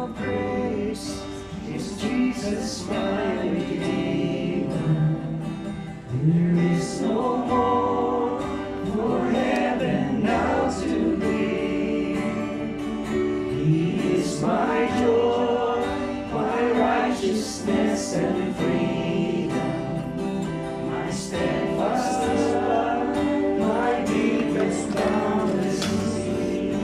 of grace is Jesus my Redeemer. There is no more for heaven now to be. He is my joy, my righteousness and freedom, my steadfast love, my deepest boundless sea.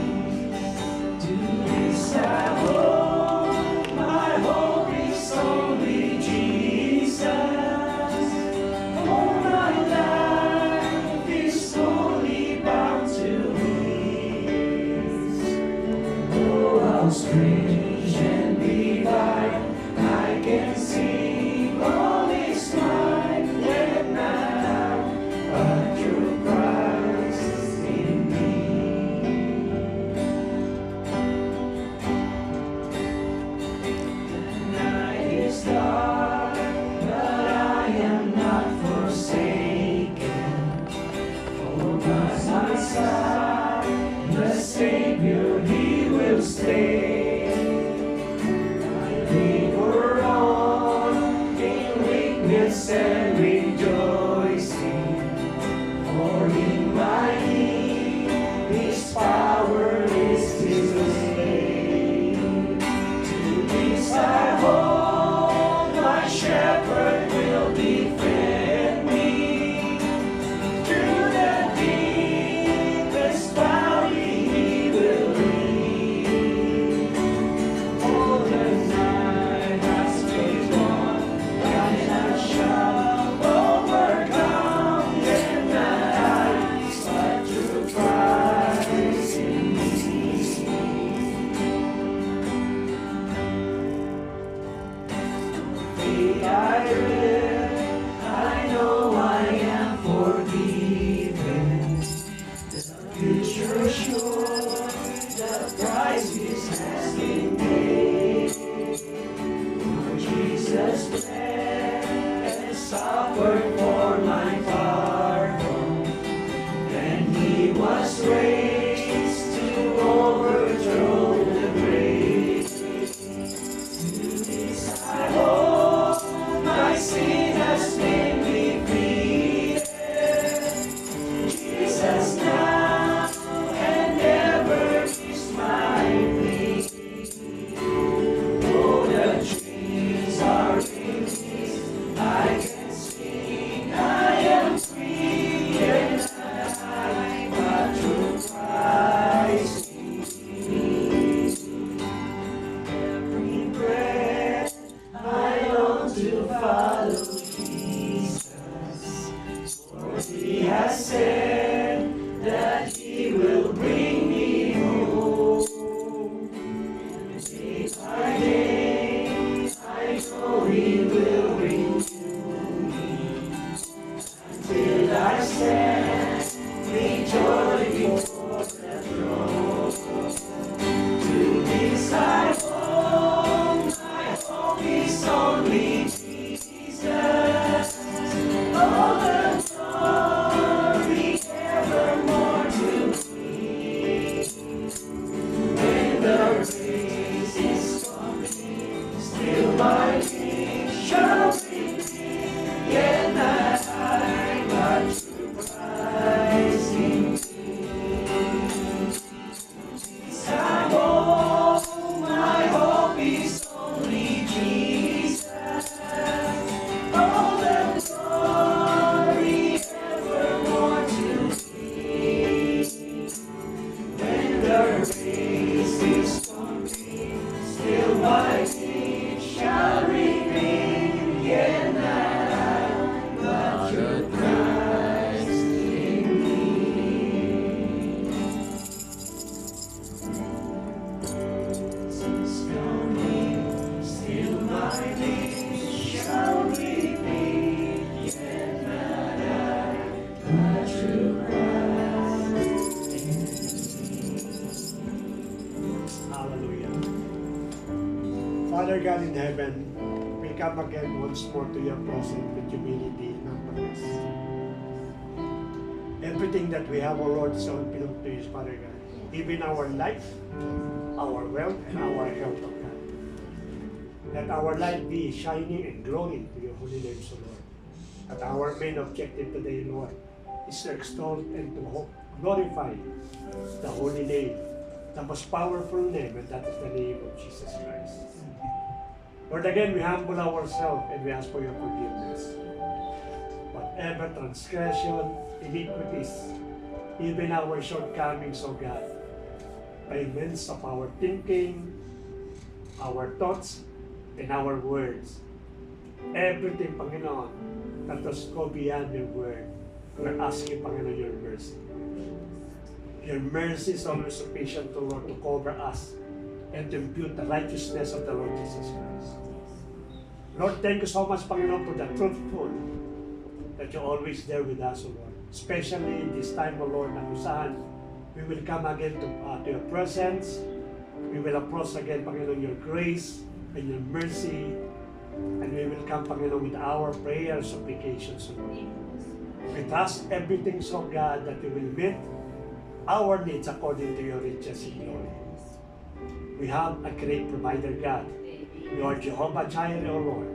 To this I hope, my hope is only Jesus. All my life is only bound to His. Oh, how strange and divine, I can sing all is mine, yet not I, but through Christ in me. The night is dark, but I am not forsaken. For by my side, the Savior, He will stay. I labor on in weakness and rejoicing, for in my need His power is displayed. To this I hope, my shepherd will defend me. Through the deepest valley He will lead. Oh, the night has been won, and I shall overcome. Yet not I, but through Christ in me. Faith I live, I know I am forgiven. The future sure, the price has been paid. For Jesus bled and suffered for my pardon, and He was raised to overthrow the grave. To this I hope, my sin has been defeated. Jesus now and ever is my plea. Oh, the chains are released, I can sing, I am free, yet not I, but through Christ in me. Every breath I long to follow Jesus, for He has said that He will bring me home. Day by day, I know He will renew me, until I stand with joy before the throne. To this I hope, my hope is only Jesus. All the glory evermore to me. When the race is complete, still my King shall redeem. Yet not I, but through Christ in me. This I hope, my hope is only Jesus. All the glory evermore to me. When the race is complete, still my King shall remain. Yet not I, but through Christ in me. Since coming, still my King shall remain. Yet not I, but through Christ in me. Hallelujah. Father God in heaven, we come again once more to your presence with humility and humbleness. Everything that we have, O Lord, is all belong to you, Father God. Even our life, our wealth, and our health, O God. Let our light be shining and glowing to your holy name, so Lord. At our main objective today, Lord, is to extol and to glorify the holy name, the most powerful name, and that is the name of Jesus Christ. Lord, again, we humble ourselves and we ask for your forgiveness. Whatever transgression, iniquities, even our shortcomings, O God, by means of our thinking, our thoughts, and our words, everything, Panginoon, that does go beyond your word, we're asking, Panginoon, your mercy. Your mercy is always sufficient, to Lord, to cover us and to impute the righteousness of the Lord Jesus Christ. Lord, thank you so much, Panginoon, for the truthful that you're always there with us, O Lord. Especially in this time, O Lord, na kung saan we will come again to your presence. We will approach again, Panginoon, your grace and your mercy. And we will come, Panginoon, with our prayers, supplications, O Lord. We trust everything, so God, that you will meet our needs according to your riches in glory. We have a great provider, God. You are Jehovah Jireh, O Lord,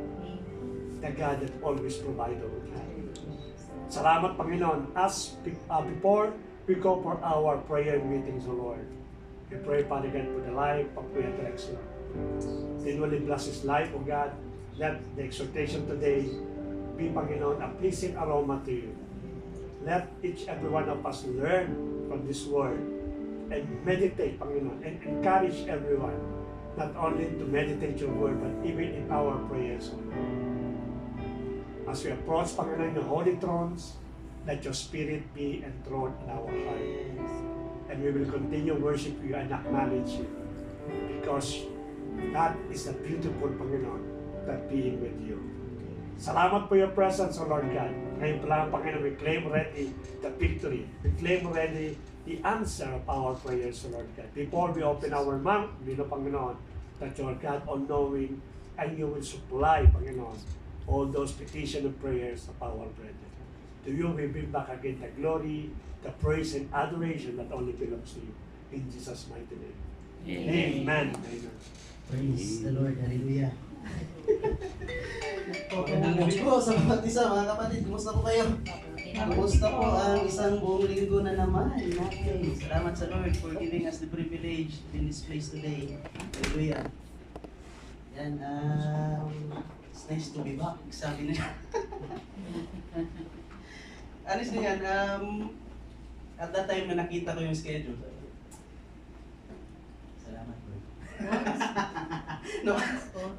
the God that always provides all time. Salamat, Panginoon, as before we go for our prayer meetings, O Lord. We pray, Father God, for the life of Kuya Drexler. Continually bless his life, O God. Let the exhortation today be, Panginoon, a pleasing aroma to you. Let each every one of us learn from this word and meditate, Panginoon, and encourage everyone not only to meditate your word, but even in our prayers, O Lord. As we approach, Panginoon, your holy thrones, let your spirit be enthroned in our heart. And we will continue worship you and acknowledge you. Because that is the beautiful, Panginoon, that being with you. Salamat for your presence, O Lord God. Ngayon pa lang, Panginoon, we claim already the victory. We claim already the answer of our prayers, O Lord God. Before we open our mouth, we know, Panginoon, that you are God all-knowing, and you will supply, Panginoon, all those petitions and prayers of our brethren. To you, we bring back again the glory, the praise, and adoration that only belongs to you. In Jesus' mighty name. Amen. Amen. Praise the Lord. Hallelujah. Magandang gabi po sa bawat isa, mga kapatid. Kumusta po kayo? Kumusta po ang isang buong linggo na naman natin? Salamat sa Lord for giving us the privilege in this place today. Hallelujah. Yan, it's nice to be back. Sabi na. Honestly yan, at that time na nakita ko yung schedule, salamat Lord. No,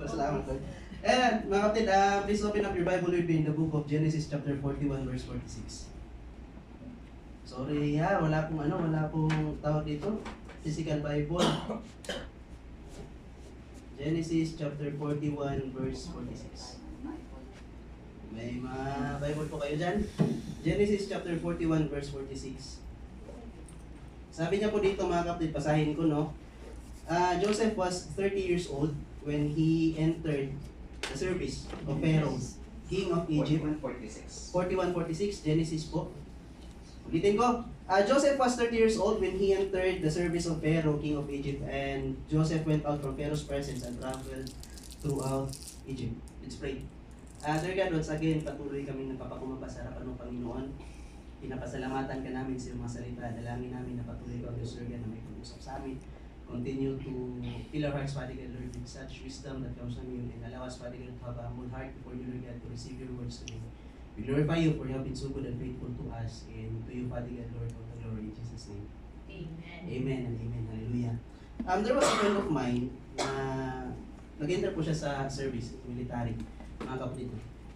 salamat Lord. And mga kapatid, please open up your Bible with me in the book of Genesis chapter 41 verse 46. Sorry wala pong tawag dito. Physical Bible. Genesis chapter 41 verse 46. May mga Bible po kayo dyan? Genesis chapter 41 verse 46. Sabi niya po dito, mga kapatid, pasahin ko, no? Joseph was 30 years old when he entered the service of Pharaoh, king of Egypt. 41:46, Genesis po. Ulitin ko. Joseph was 30 years old when he entered the service of Pharaoh, king of Egypt, and Joseph went out from Pharaoh's presence and traveled throughout Egypt. Let's pray. Dear God, once again, patuloy kami nagpapakumapa sa harapan ng Panginoon. Pinapasalamatan ka namin sa iyong mga salita. Dalangin namin na patuloy ka, Diyos Lord, na may pag-usap sa amin. Continue to fill our hearts, Father God, Lord, with such wisdom that comes from you, and allow us, Father God, to have a humble heart before you, Lord God, to receive your words today. We glorify you for you have been so good and faithful to us, and to you, Father God, Lord, all the glory in Jesus' name. Amen. Amen and amen. Hallelujah. There was a friend of mine na nag-enter po siya sa service, military, mga kapatid.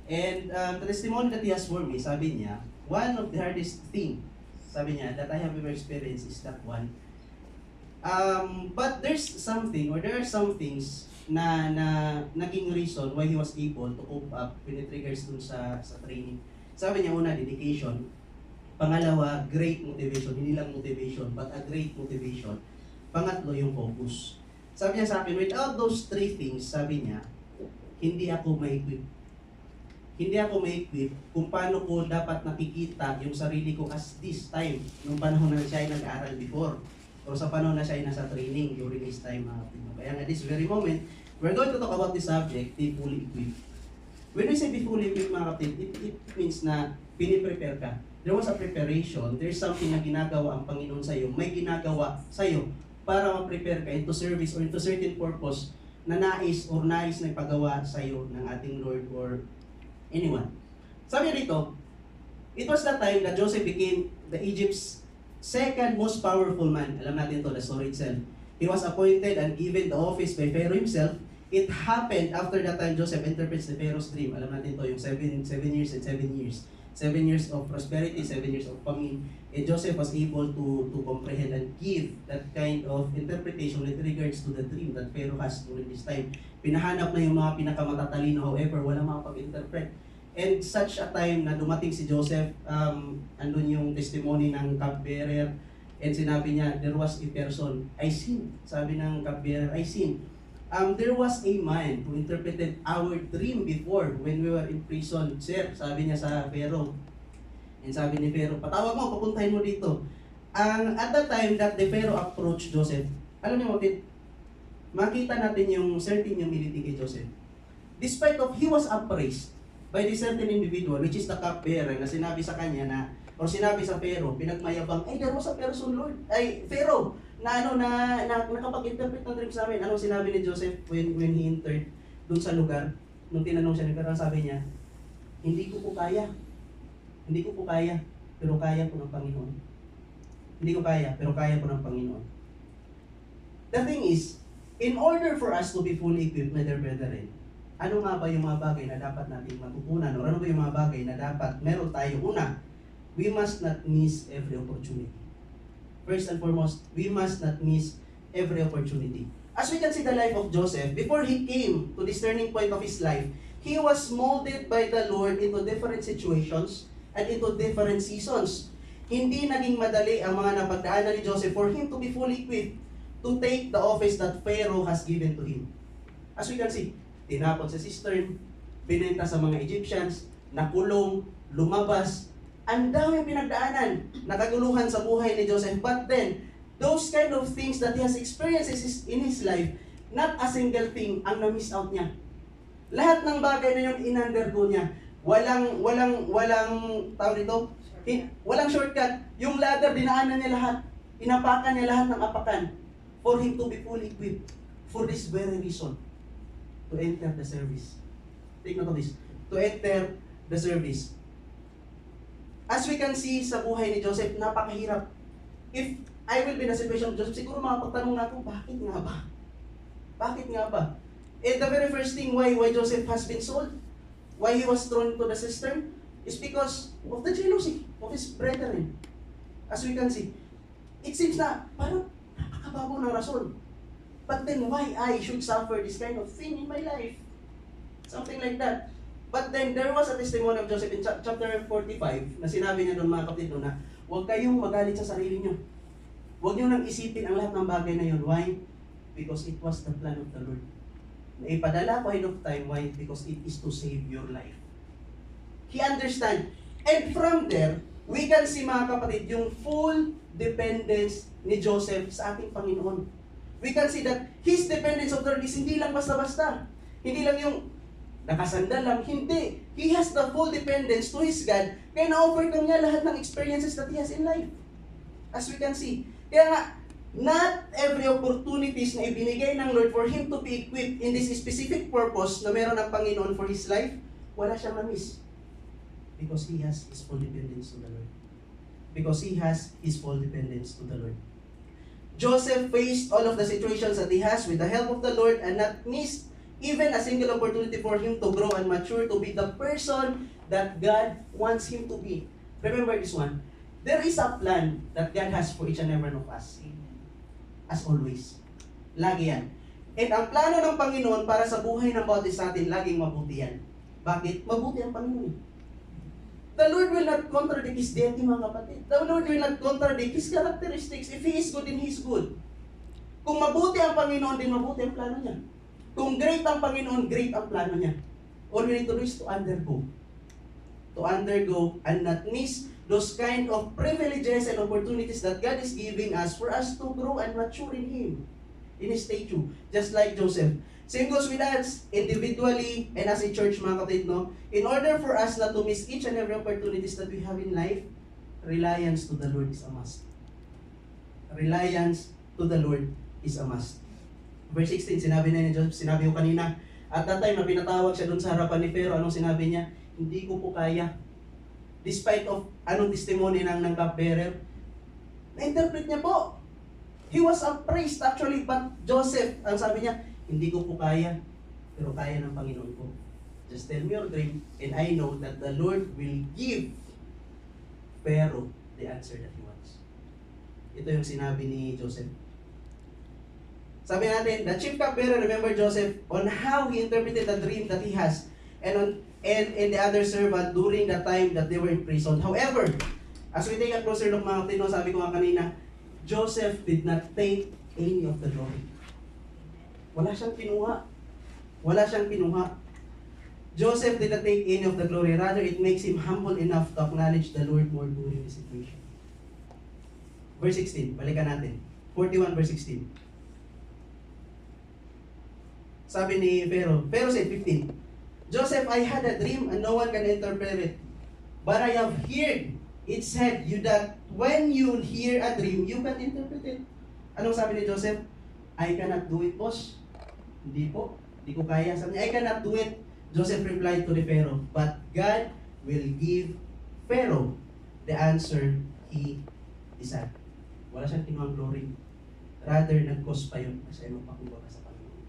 And the testimony that he has for me, sabi niya, one of the hardest thing, sabi niya, that I have ever experienced is that one. But there's something, or there are some things na naging reason why he was able to cope up when it regards dun sa training. Sabi niya, una, dedication. Pangalawa, great motivation. Hindi lang motivation, but a great motivation. Pangatlo, yung focus. Sabi niya sa akin, without those three things, sabi niya, hindi ako ma-equip. Hindi ako ma-equip kung paano ko dapat nakikita yung sarili ko as this time, nung panahon na siya ay nag-aaral before. o sa panahon na siya ay nasa training during his time. Kaya at this very moment, we're going to talk about this subject, be fully equipped. When we say be fully equipped, mga kapatid, it means na piniprepare ka. There was a preparation, there's something na ginagawa ang Panginoon sa iyo, may ginagawa sa iyo para ma-prepare ka into service or into certain purpose na nais na ipagawa sa iyo ng ating Lord or anyone. Sabi dito, it was the time that Joseph became the Egypt's second most powerful man. Alam natin to, the story itself. He was appointed and given the office by Pharaoh himself. It happened after that time Joseph interprets the Pharaoh's dream. Alam natin to, yung 7 years and 7 years. 7 years of prosperity, 7 years of famine. And Joseph was able to comprehend and give that kind of interpretation with regards to the dream that Pharaoh has during this time. Pinahanap na yung mga pinakamatatalino, however, wala makapag-interpret. And such a time na dumating si Joseph, andun yung testimony ng cupbearer, and sinabi niya, there was a person, I seen. Sabi ng cupbearer, I seen. There was a man who interpreted our dream before when we were in prison. Sir, sabi niya sa Pharaoh. And sabi ni Pharaoh, patawag mo, papuntahin mo dito. At the time that the Pharaoh approached Joseph, alam niyo mo, makita natin yung certain humility kay Joseph. Despite of he was appraised by the certain individual, which is the cupbearer, na sinabi sa kanya na, or sinabi sa Pharaoh, pinagmayabang, ay, there was a person, Lord, ay, Pharaoh, na nakapag-interpret ng dream sa amin. Anong sinabi ni Joseph when he entered dun sa lugar? Nung tinanong siya ni Pharaoh, sabi niya, hindi ko po kaya. Hindi ko po kaya, pero kaya po ng Panginoon. Hindi ko kaya, pero kaya po ng Panginoon. The thing is, in order for us to be fully equipped, my dear brethren, ano nga ba yung mga bagay na dapat natin matutunan? O ano ba yung mga bagay na dapat meron tayo? Una, we must not miss every opportunity. First and foremost, we must not miss every opportunity. As we can see the life of Joseph, before he came to this turning point of his life, he was molded by the Lord into different situations and into different seasons. Hindi naging madali ang mga napagdaanan ni Joseph for him to be fully equipped to take the office that Pharaoh has given to him. As we can see, tinapon sa cistern, binenta sa mga Egyptians, nakulong, lumabas, ang daming pinagdaanan, nakaguluhan sa buhay ni Joseph. But then, those kind of things that he has experienced in his life, not a single thing ang na-miss out niya. Lahat ng bagay na yung in-undergo niya, walang tawag dito, walang shortcut. Yung ladder, dinaanan niya lahat. Inapakan niya lahat ng apakan for him to be fully equipped for this very reason, to enter the service. Take note of this. To enter the service. As we can see sa buhay ni Joseph, napakahirap. If I will be in the situation of Joseph, siguro makapagtanong na ako, bakit nga ba? Bakit nga ba? And the very first thing why Joseph has been sold, why he was thrown into the cistern, is because of the jealousy of his brethren. As we can see, it seems na parang napakababaw ng rason. But then why I should suffer this kind of thing in my life? Something like that. But then there was a testimony of Joseph in chapter 45 na sinabi niya doon, mga kapatid, na huwag kayong magalit sa sarili niyo. Huwag niyo nang isipin ang lahat ng bagay na yun. Why? Because it was the plan of the Lord. Naipadala ko ahead of time. Why? Because it is to save your life. He understand. And from there, we can see, mga kapatid, yung full dependence ni Joseph sa ating Panginoon. We can see that his dependence of the Lord is hindi lang basta-basta. Hindi lang yung nakasandal lang. Hindi. He has the full dependence to his God. Kaya na-overcome niya lahat ng experiences that he has in life. As we can see. Kaya nga, not every opportunities na ibinigay ng Lord for him to be equipped in this specific purpose na meron ng Panginoon for his life, wala siyang na-miss. Because he has his full dependence to the Lord. Because he has his full dependence to the Lord. Joseph faced all of the situations that he has with the help of the Lord and not missed even a single opportunity for him to grow and mature to be the person that God wants him to be. Remember this one. There is a plan that God has for each and every one of us. As always. Lagi yan. And ang plano ng Panginoon para sa buhay ng bawat isa natin, laging mabuti yan. Bakit? Mabuti ang Panginoon. The Lord will not contradict His deity, mga kapatid. The Lord will not contradict His characteristics. If He is good, then He is good. Kung mabuti ang Panginoon, din mabuti ang plano niya. Kung great ang Panginoon, great ang plano niya. All we need to do is to undergo. To undergo and not miss those kind of privileges and opportunities that God is giving us for us to grow and mature in Him, in His statue, just like Joseph. Same goes with us, individually and as a church, mga kapatid, no? In order for us not to miss each and every opportunities that we have in life, reliance to the Lord is a must. Reliance to the Lord is a must. Verse 16, sinabi na ni Joseph, sinabi ko kanina, at that time na pinatawag siya doon sa harapan ni Pharaoh, anong sinabi niya? Hindi ko po kaya. Despite of anong testimony ng cupbearer, na-interpret niya po. He was appraised actually, but Joseph, ang sabi niya, hindi ko po kaya, pero kaya ng Panginoon ko. Just tell me your dream, and I know that the Lord will give Pharaoh the answer that he wants. Ito yung sinabi ni Joseph. Sabi natin, the chief cupbearer remember Joseph on how he interpreted the dream that he has, and the other servant during the time that they were in prison. However, as we take a closer look, mga kapatid, sabi ko nga kanina, Joseph did not take any of the glory. Wala siyang kinuha. Wala siyang kinuha. Joseph did not take any of the glory. Rather, it makes him humble enough to acknowledge the Lord more during the situation. Verse 16, balikan natin. 41 verse 16. Sabi ni Pharaoh said, 15, Joseph, I had a dream and no one can interpret it. But I have heard it said you that when you hear a dream, you can interpret it. Anong sabi ni Joseph? I cannot do it, boss. Hindi po. Hindi ko kaya. Sabi niya, I cannot do it. Joseph replied to the Pharaoh, but God will give Pharaoh the answer he desired. Wala siyang kinuhang glory. Rather, nag-cause pa yun kasi mapakuha ka sa Panginoon.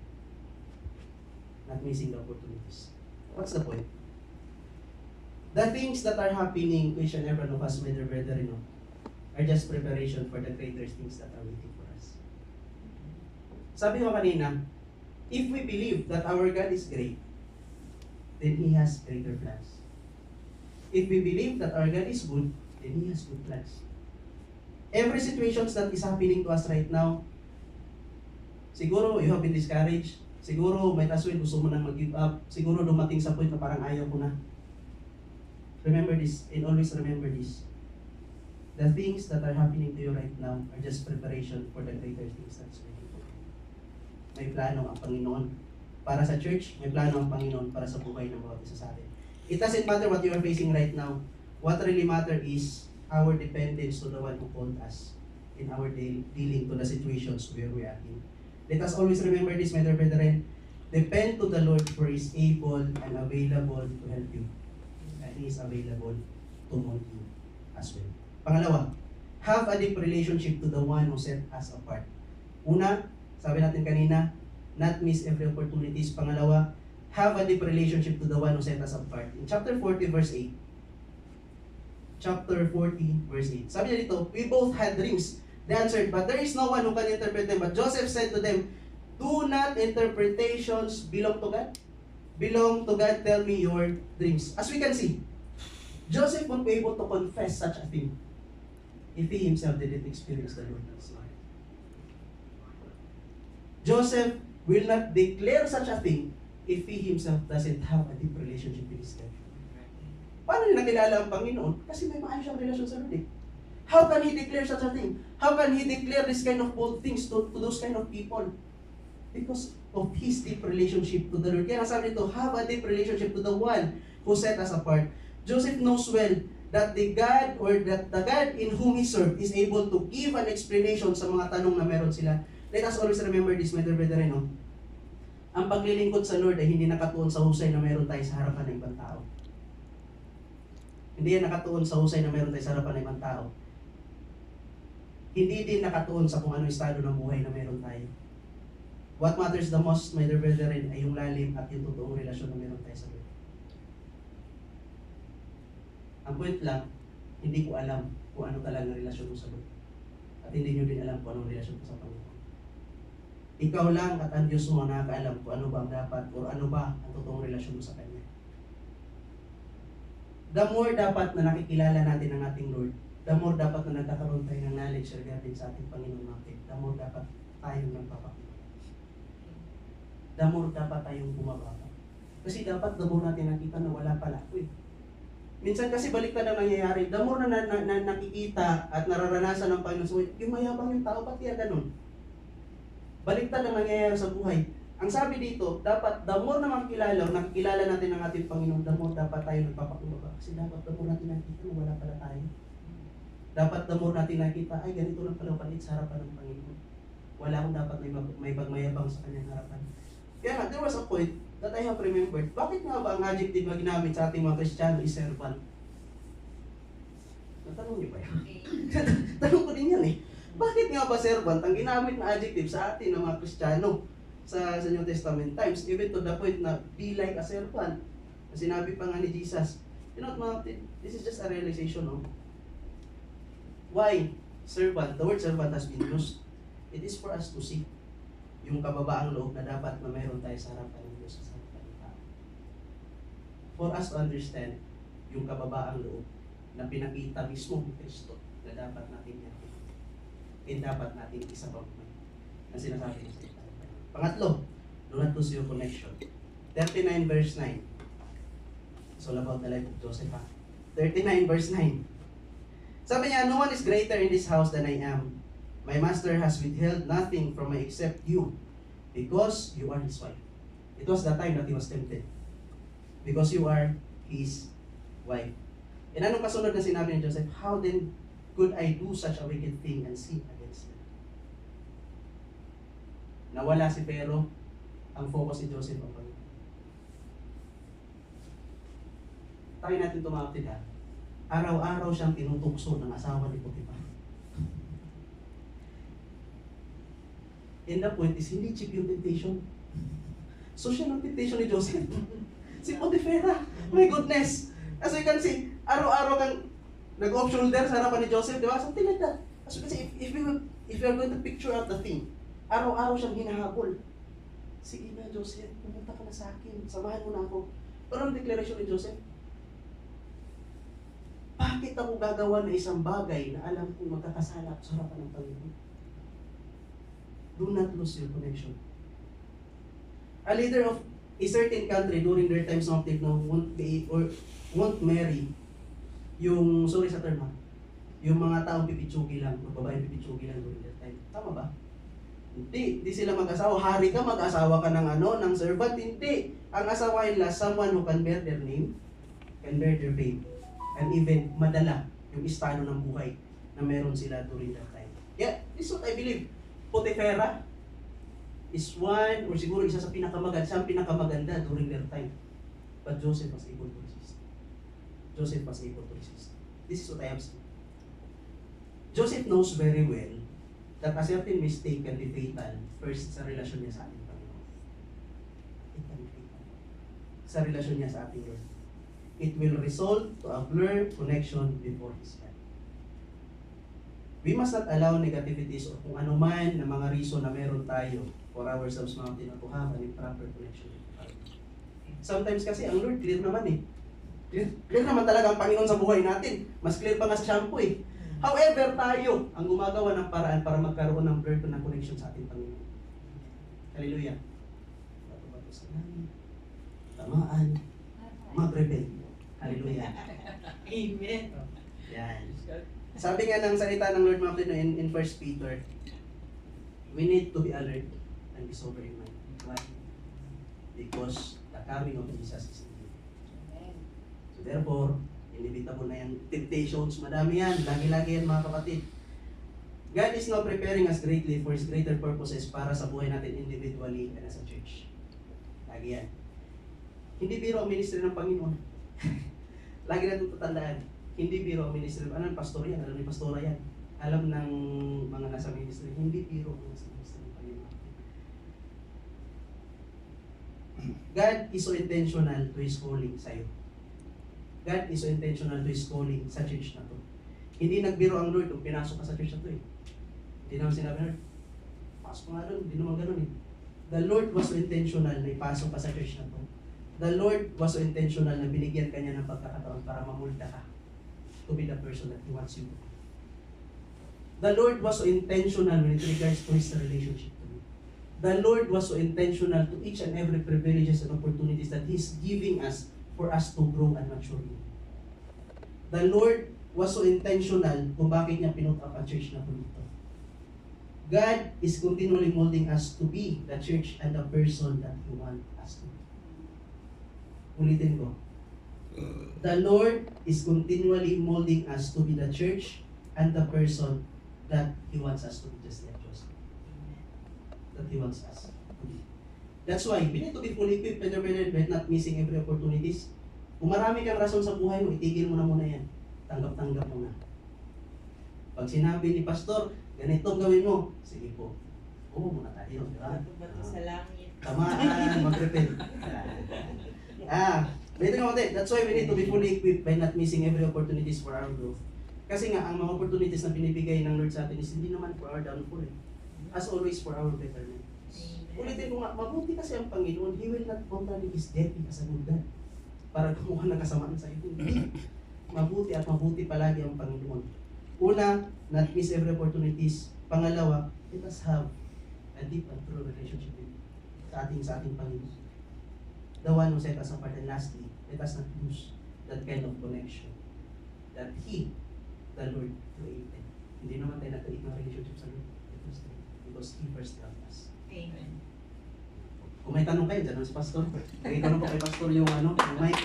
Not missing the opportunities. What's the point? The things that are happening to each and every one of us, my dear brethren, are just preparation for the greater things that are waiting for us. Sabi ko kanina, if we believe that our God is great, then He has greater plans. If we believe that our God is good, then He has good plans. Every situation that is happening to us right now, siguro you have been discouraged, siguro may taswin gusto mo nang mag-give up, siguro dumating sa point na parang ayaw ko na. Remember this, and always remember this. The things that are happening to you right now are just preparation for the greater things that's waiting for you. May plano ang Panginoon para sa church, may plano ang Panginoon para sa buhay ng bawat isa sa atin. It doesn't matter what you are facing right now. What really matters is our dependence to the one who called us in our dealing to the situations where we are in. Let us always remember this, my dear brethren. Depend to the Lord, for He is able and available to help you. And He is available to mold you as well. Pangalawa, have a deep relationship to the one who set us apart. Una, sabi natin kanina, not miss every opportunities. Pangalawa, have a deep relationship to the one who set us apart. In chapter 40 verse 8. Chapter 40 verse 8. Sabi niya dito, we both had dreams. They answered, but there is no one who can interpret them. But Joseph said to them, do not interpretations belong to God? Belong to God, tell me your dreams. As we can see, Joseph won't be able to confess such a thing if he himself didn't experience the Lord. Joseph will not declare such a thing if he himself doesn't have a deep relationship with his God. Paano niya nakilala ang Panginoon? Kasi may maayos siyang relasyon sa Lord eh. How can he declare such a thing? How can he declare this kind of bold things to those kind of people? Because of his deep relationship to the Lord. Kaya sabi nito, have a deep relationship to the one who set us apart. Joseph knows well that the God or that the God in whom he served is able to give an explanation sa mga tanong na meron sila. Let us always remember this, my dear brethren, no? Ang paglilingkod sa Lord ay hindi nakatuon sa husay na meron tayo sa harapan ng ibang tao. Hindi yan nakatuon sa husay na meron tayo sa harapan ng ibang tao. Hindi din nakatuon sa kung ano estado ng buhay na meron tayo. What matters the most, my dear brethren, ay yung lalim at yung totoong relasyon na meron tayo sa Lord. Ang point lang, hindi ko alam kung ano talaga relasyon mo sa Lord. At hindi nyo din alam kung anong relasyon mo sa Panginoon. Ikaw lang at ang Diyos mo ang nakakaalam kung ano ba ang dapat o ano ba ang totoong relasyon mo sa Kanya. The more dapat na nakikilala natin ang ating Lord, the more dapat na nagkakaroon tayo ng knowledge regarding sa ating Panginoon natin, the more dapat tayong nagpapakita. The more dapat tayong bumababa. Kasi dapat the more natin nakita na wala pala ako eh. Minsan kasi baliktad ang nangyayari. The more na, nakikita at nararanasan ng Panginoon, so, yung mayabang yung tao, ba't kaya ganun? Baliktad ang nangyayari sa buhay. Ang sabi dito, dapat the more na nakikilala natin ang ating Panginoon, the more dapat tayo nagpapakumbaba. Kasi dapat the more natin nakikita, wala pala tayo. Dapat the more natin nakita, ay ganito lang pala palit sa harapan ng Panginoon. Wala akong dapat may pagmayabang sa kanyang harapan. Kaya nga, there was a point that I have remembered, bakit nga ba ang adjective na ginamit sa ating mga Kristiyano is servant? Natanong niyo ba yan? Tanong ko din yan eh. Bakit nga ba servant ang ginamit na adjective sa atin ng mga Kristiyano sa New Testament times, even to the point na be like a servant? Na sinabi pa nga ni Jesus. You know what, mga, this is just a realization, no? Why servant? The word servant has been used. It is for us to see yung kababaang loob na dapat na mayroon tayo sa harapan ng Diyos sa harapan ng tao. For us to understand yung kababaang loob na pinakita mismo ni Kristo na dapat natin yan. And dapat natin isabagmay na sinasabi niya sa ito. Pangatlo, do not lose your connection. 39 verse 9. It's all about the life of Joseph. 39 verse 9. Sabi niya, no one is greater in this house than I am. My master has withheld nothing from me except you, because you are his wife. It was the time that he was tempted. Because you are his wife. And anong kasunod na sinabi ni Joseph? How then could I do such a wicked thing and sin against them? Nawala si Pero, ang focus ni Joseph ang Panginoon. Tayo natin tumakot ha. Araw-araw siyang tinutukso ng asawa ni Potiphar. And the point is, hindi cheap yung temptation. So siya ng temptation ni Joseph. Si Potiphar, my goodness! As you can see, araw-araw kang nag-off shoulder sa harapan ni Joseph, di ba? Something like that. As you can see, if you are going to picture out the thing, araw-araw siyang hinahabol. Sige na, Joseph, pumunta ka na sa akin, samahan mo na ako. Pero ang declaration ni Joseph, bakit ako gagawa ng isang bagay na alam kong magkakasala sa harapan ng Panginoon? Do not lose your connection. A leader of a certain country during their times of won't be or won't marry yung, sorry sa term ha, yung mga taong pipitsugi lang, mga babaeng pipitsugi lang during their time. Tama ba? Hindi sila mag-asawa. Hari ka, mag-asawa ka ng servant. Hindi. Ang asawain nila, someone who can bear their name, can bear their fame, and even madala yung estado ng buhay na meron sila during that time. Yeah, this is what I believe. Potiphar is one, or siguro isa sa pinakamaganda during their time. But Joseph was able to resist. Joseph was able to resist. This is what I have seen. Joseph knows very well that a certain mistake can be fatal first sa relasyon niya sa ating Panginoon. It can be fatal. Sa relasyon niya sa ating Lord. It will result to a blurred connection before His God. We must not allow negativities o kung ano man na mga reason na meron tayo for ourselves mountain to have an improper connection with God. Sometimes kasi ang Lord clear naman eh. Clear naman talaga ang Panginoon sa buhay natin. Mas clear pa nga sa shampoo eh. However, tayo ang gumagawa ng paraan para magkaroon ng blurred na connection sa ating Panginoon. Hallelujah. Bato-bato sa langit, tamaan, mag-rebel. Hallelujah. Amen. Yan. Sabi nga ng salita ng Lord Martin in 1 Peter, we need to be alert and be sober in mind. Why? Because the coming of Jesus is near. So therefore, inevitable na yan. Temptations, madami yan. Lagi-lagi yan mga kapatid. God is now preparing us greatly for His greater purposes para sa buhay natin individually and as a church. Lagi yan. Hindi biro ang ministry ng Panginoon. Lagi natin tatandaan. Hindi biro ang ministry. Ano, pastor yan. Alam ni pastora yan. Alam ng mga nasa ministry. Hindi biro ang nasa ministry ng Panginoon. God is so intentional to His calling sa'yo. God is so intentional to His calling sa church na to. Hindi nagbiro ang Lord kung pinasok ka sa church na to eh. Hindi naman sinabi Lord, pasok nga doon. Hindi naman ganun eh. The Lord was so intentional na ipasok ka sa church na to. The Lord was so intentional na binigyan ka niya ng pagkakataon para mamulda ka to be the person that He wants you to be. The Lord was so intentional when it regards to His relationship to you. The Lord was so intentional to each and every privileges and opportunities that He's giving us for us to grow and mature in. The Lord was so intentional kung bakit niya pinut up ang church na po dito. God is continually molding us to be the church and the person that He wants us to be. Ulitin ko. The Lord is continually molding us to be the church and the person that He wants us to be, just like Joseph. That He wants us to be. That's why, we need to be fully equipped, but not missing every opportunities. Kung marami kang rason sa buhay mo, itigil mo na muna yan. Tanggap-tanggap mo na. Pag sinabi ni Pastor, ganito gawin mo, sige po. Oo, muna tayo. Diba? Bato sa langit. Tamaan, mag-repent. Wait nga natin. That's why we need to be fully equipped by not missing every opportunities for our growth. Kasi nga, ang mga opportunities na binibigay ng Lord sa atin is hindi naman for our downfall. As always, for our betterment. Ulitin ko nga, mabuti kasi ang Panginoon, He will not totally disdeath as a good God. Para kumuha ng kasamaan sa iyo. Mabuti at mabuti palagi ang Panginoon. Una, not miss every opportunities. Pangalawa, let us have a deep and true relationship with sa ating Panginoon. The one who set us apart. And lastly, let us not lose that kind of connection that He, the Lord, created. Hindi naman tayo nag-create ng relationship sa Lord. Because He first loved us. Amen. Kung may tanong kayo, dyan ang si Pastor. Tanong po kay Pastor yung yung mic.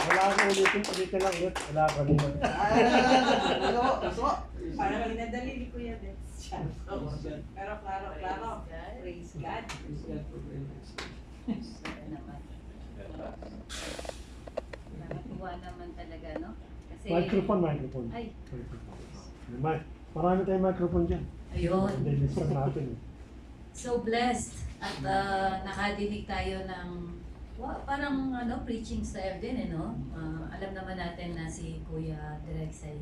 Wala akong ulitin lang ulit. Wala akong ulitin. Parang pinadali ni Kuya Dets. Pero klaro. Praise God. Nakatuwa naman talaga, no? Kasi, Microphone. Ay, Marami tayong microphone dyan. ayun. Hindi disturb natin. So blessed at nakadinig tayo ng parang preaching style din, no? Alam naman natin na si Kuya Direx ay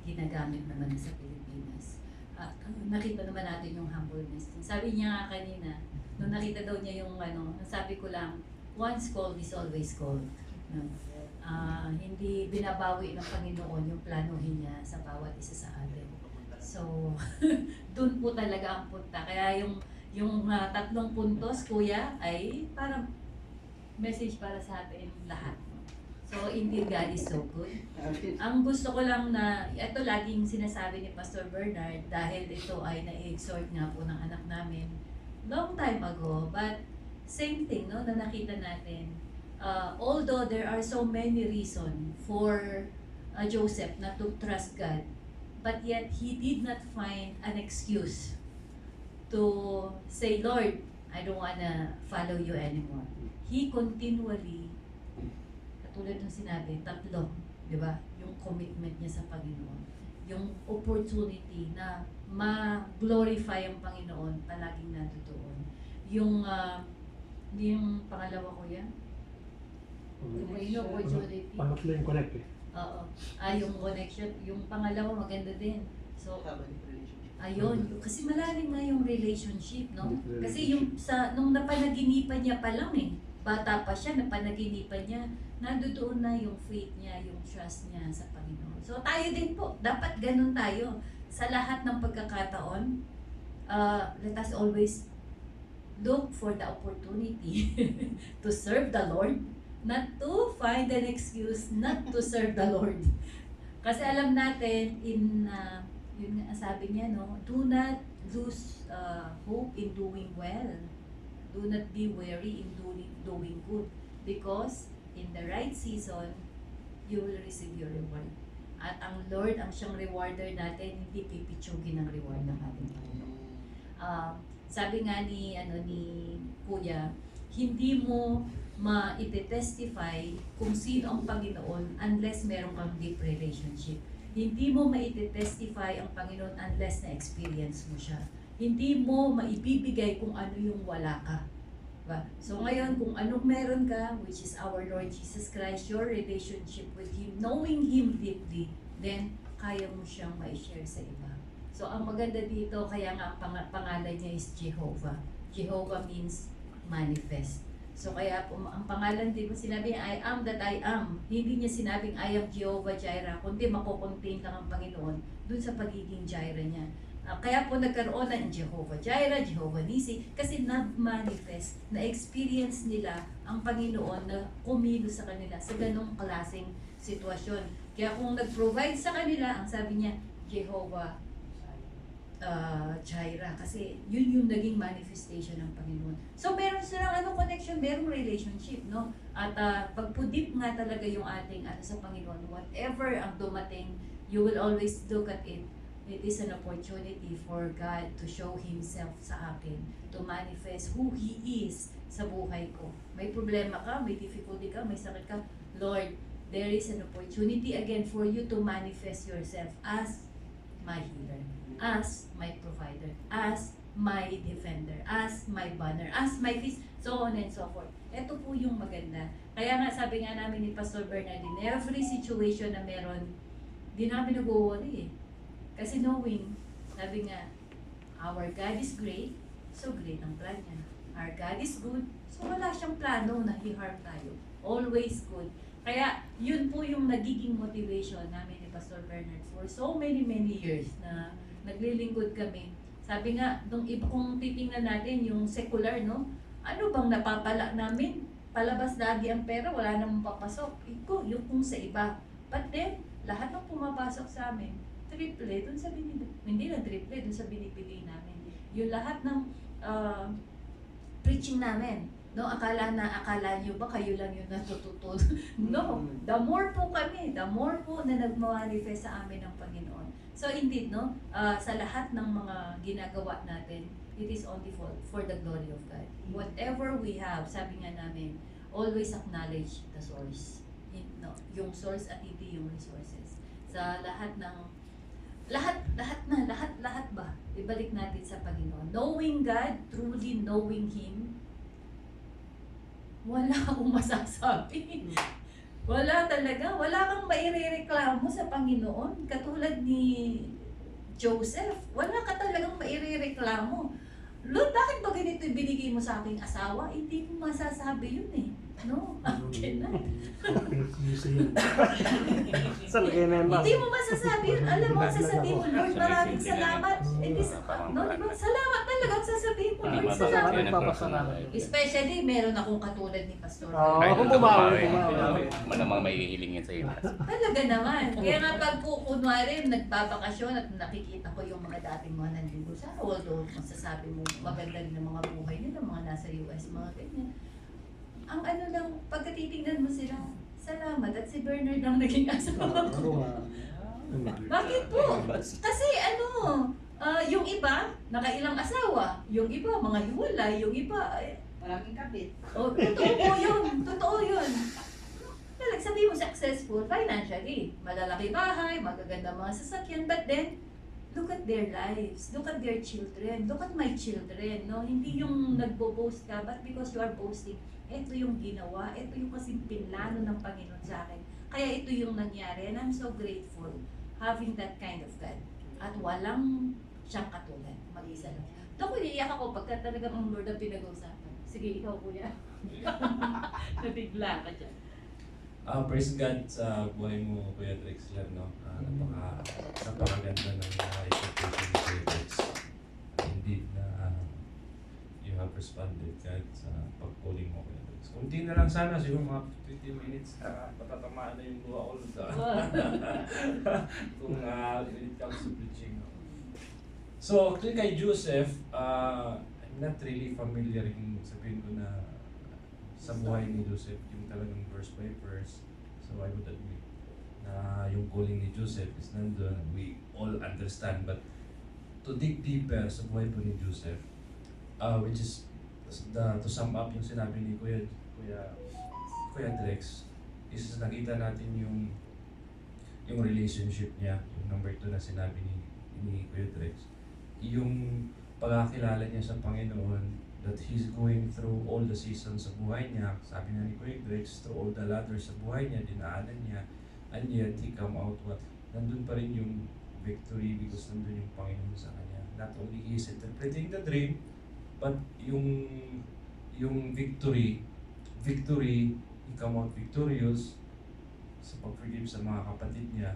ginagamit naman sa Pilipinas. At nakita naman natin yung humbleness. Sabi niya nga kanina, nung nakita daw niya yung sabi ko lang, once called is always called. No? Hindi binabawi ng Panginoon yung planuhin niya sa bawat isa sa atin. So, dun po talaga ang punta. Kaya yung tatlong puntos, Kuya, ay parang message para sa atin lahat. So, indeed, God is so good. Ang gusto ko lang na, ito laging sinasabi ni Pastor Bernard, dahil ito ay na-exhort nga po ng anak namin long time ago, but same thing, no, na nakita natin. Although there are so many reasons for Joseph not to trust God, but yet he did not find an excuse to say, Lord, I don't wanna follow you anymore. He continually, katulad ng sinabi, tatlo, di ba? Yung commitment niya sa Panginoon. Yung opportunity na ma-glorify ang Panginoon, palaging nandoon. Yung pangalawa ko yan? Yung opportunity. Pangatlo yung connect eh. Oo. Yung connection. Yung pangalawa, maganda din. So, ayun. Kasi malalim nga yung relationship, no? Kasi yung nung napanaginipan niya pa lang bata pa siya, napanaginipan niya, nandoon na yung faith niya, yung trust niya sa Panginoon. So tayo din po, dapat ganun tayo. Sa lahat ng pagkakataon, let us always look for the opportunity to serve the Lord, not to find an excuse not to serve the Lord. Kasi alam natin, yun nga sabi niya, no, do not lose hope in doing well. Do not be weary in doing good. Because in the right season, you will receive your reward. At ang Lord, ang siyang rewarder natin, hindi pipitsugin ang reward ng ating Panginoon. Sabi nga ni Kuya, hindi mo ma-testify kung sino ang Panginoon unless meron kang deep relationship. Hindi mo ma-testify ang Panginoon unless na-experience mo siya. Hindi mo maibibigay kung ano yung wala ka. Diba? So ngayon, kung anong meron ka, which is our Lord Jesus Christ, your relationship with Him, knowing Him deeply, then kaya mo siyang ma-share sa iba. So ang maganda dito, kaya nga ang pangalan niya is Jehovah. Jehovah means manifest. So kaya ang pangalan, di ba sinabi, I am that I am. Hindi niya sinabing I am Jehovah Jireh, kundi makukontain lang ang Panginoon dun sa pagiging Jireh niya. Kaya po nagkaroon ng Jehovah Jireh, Jehovah Nisi, kasi na-manifest, na-experience nila ang Panginoon na kumilos sa kanila sa ganong klaseng sitwasyon. Kaya kung nag-provide sa kanila, ang sabi niya, Jehovah Jireh, kasi yun yung naging manifestation ng Panginoon. So meron silang connection, merong relationship, no? At pagpudip nga talaga yung ating sa Panginoon, whatever ang dumating, you will always look at it. It is an opportunity for God to show Himself sa akin, to manifest who He is sa buhay ko. May problema ka, may difficulty ka, may sakit ka, Lord, there is an opportunity again for you to manifest yourself as my healer, as my provider, as my defender, as my banner, as my peace, so on and so forth. Ito po yung maganda. Kaya nga sabi nga namin ni Pastor Bernardine, every situation na meron, di namin nag-worry eh. Kasi knowing, sabi nga, our God is great, so great ang plan niya. Our God is good, so wala siyang plano na i-harm tayo. Always good. Kaya yun po yung nagiging motivation namin ni Pastor Bernard for so many years na naglilingkod kami. Sabi nga, kung titingnan natin yung secular, no? Ano bang napapala namin? Palabas lagi ang pera, wala namang papasok. Iko, yung kung sa iba. But then, lahat ng pumapasok sa amin, triple dun sa hindi lang triple dun sa binipili namin. Yung lahat ng preaching namin, no, akala nyo ba kayo lang yung natututo? No, the more po kami, the more po na nagma-manifest sa amin ng Panginoon. So indeed, no, sa lahat ng mga ginagawa natin, it is only for the glory of God. Whatever we have, sabi nga namin, always acknowledge the source. No, yung source at hindi yung resources. Sa lahat ng lahat ba? Ibalik natin sa Panginoon. Knowing God, truly knowing Him, wala akong masasabi. Wala talaga. Wala kang mairereklamo sa Panginoon. Katulad ni Joseph, wala ka talagang mairereklamo. Lord, bakit ba ganito binigay mo sa aking asawa? Hindi ko masasabi yun eh. No, I cannot. Hindi mo masasabi yun. Alam mo, sasabihin mo, Lord, maraming salamat. No, diba? Salamat talaga ang sasabihin mo, Lord, salamat. Especially, meron akong katulad ni Pastor. Kung bumawi. Malamang may hihilingin sa iyo. Talaga naman. Kaya nga pag kunwari, nagbabakasyon at nakikita ko yung mga dating mga nandito sa, although masasabi mo, maganda rin ang mga buhay nila, mga nasa US, mga ganyan. Ang lang, pagkatitingnan mo sila, salamat at si Bernard lang naging asawa ko. Bakit po? Kasi yung iba, nakailang asawa, yung iba, mga hiwalay, yung iba, Maraming kabit. Totoo po yun, totoo yun. Sabi mo successful financially, malalaki bahay, magaganda mga sasakyan, but then, look at their lives, look at their children, look at my children, no? Hindi yung nagbo-boast ka, but because you are boasting, ito yung ginawa, ito yung kasing pinlano ng Panginoon sa akin. Kaya ito yung nangyari, and I'm so grateful having that kind of God. At walang siyang katulad, mag-isa lang. Ako, iiyak ako pagka talagang ang Lord ang pinag-uusapan. Sige, ikaw kuya. Nabigla ka dyan. Praise God sa buhay mo, Kuya Drexler, no? Napakaganda ng interpretation ni Kuya Drex. Indeed na you have responded God sa pag-calling mo, Kuya Drex. Kunti na lang sana, siguro mga 50 minutes na patatamaan na yung luha ko kung when it comes to preaching. So, kay Joseph, I'm not really familiar yung sabihin ko na sa buhay ni Joseph, yung talagang verse by verse. So I would admit na yung calling ni Joseph is nandun, we all understand. But to dig deeper sa buhay po ni Joseph, which is to sum up yung sinabi ni Kuya Drex, is nakita natin yung relationship niya, yung number 2 na sinabi ni Kuya Drex, yung pagkakilala niya sa Panginoon, that he's going through all the seasons sa buhay niya. Sabi na ni Kuya Drex, through all the ladders sa buhay niya, dinaanan niya, and yet he come out nandun pa rin yung victory because nandun yung Panginoon sa kanya. Not only he is interpreting the dream, but yung victory, he come out victorious sa pag-forgive sa mga kapatid niya.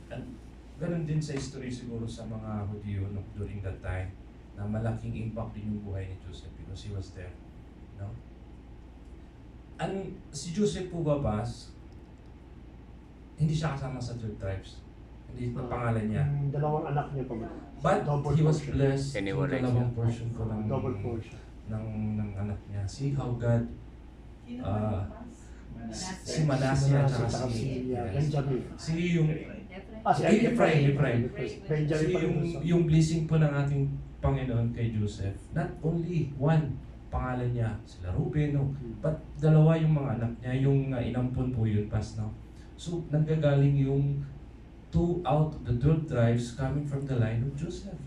And ganun din sa history siguro sa mga Hudyo during that time, na malaking impact din yung buhay ni Joseph because he was there. No? Si Joseph po Babas, hindi siya kasama sa 12 tribes. Hindi na pangalan niya. Yung dalawang anak niya pa ba? But Double he was portion. blessed Anyway, sa dalawang portion po ng, Double portion. ng anak niya. See how God, Sino Ah, ba yung si Manasseh at saka Saka si Benjamin. si yung Ah, si Ephraim. Benjamin si pa rin yung, sa- yung blessing po ng ating Panginoon kay Joseph. Not only one pangalan niya, sila Ruben, no? But dalawa yung mga anak niya, yung inampon po yun, pas, no? So, nanggagaling yung 2 out of the 12 tribes coming from the line of Joseph.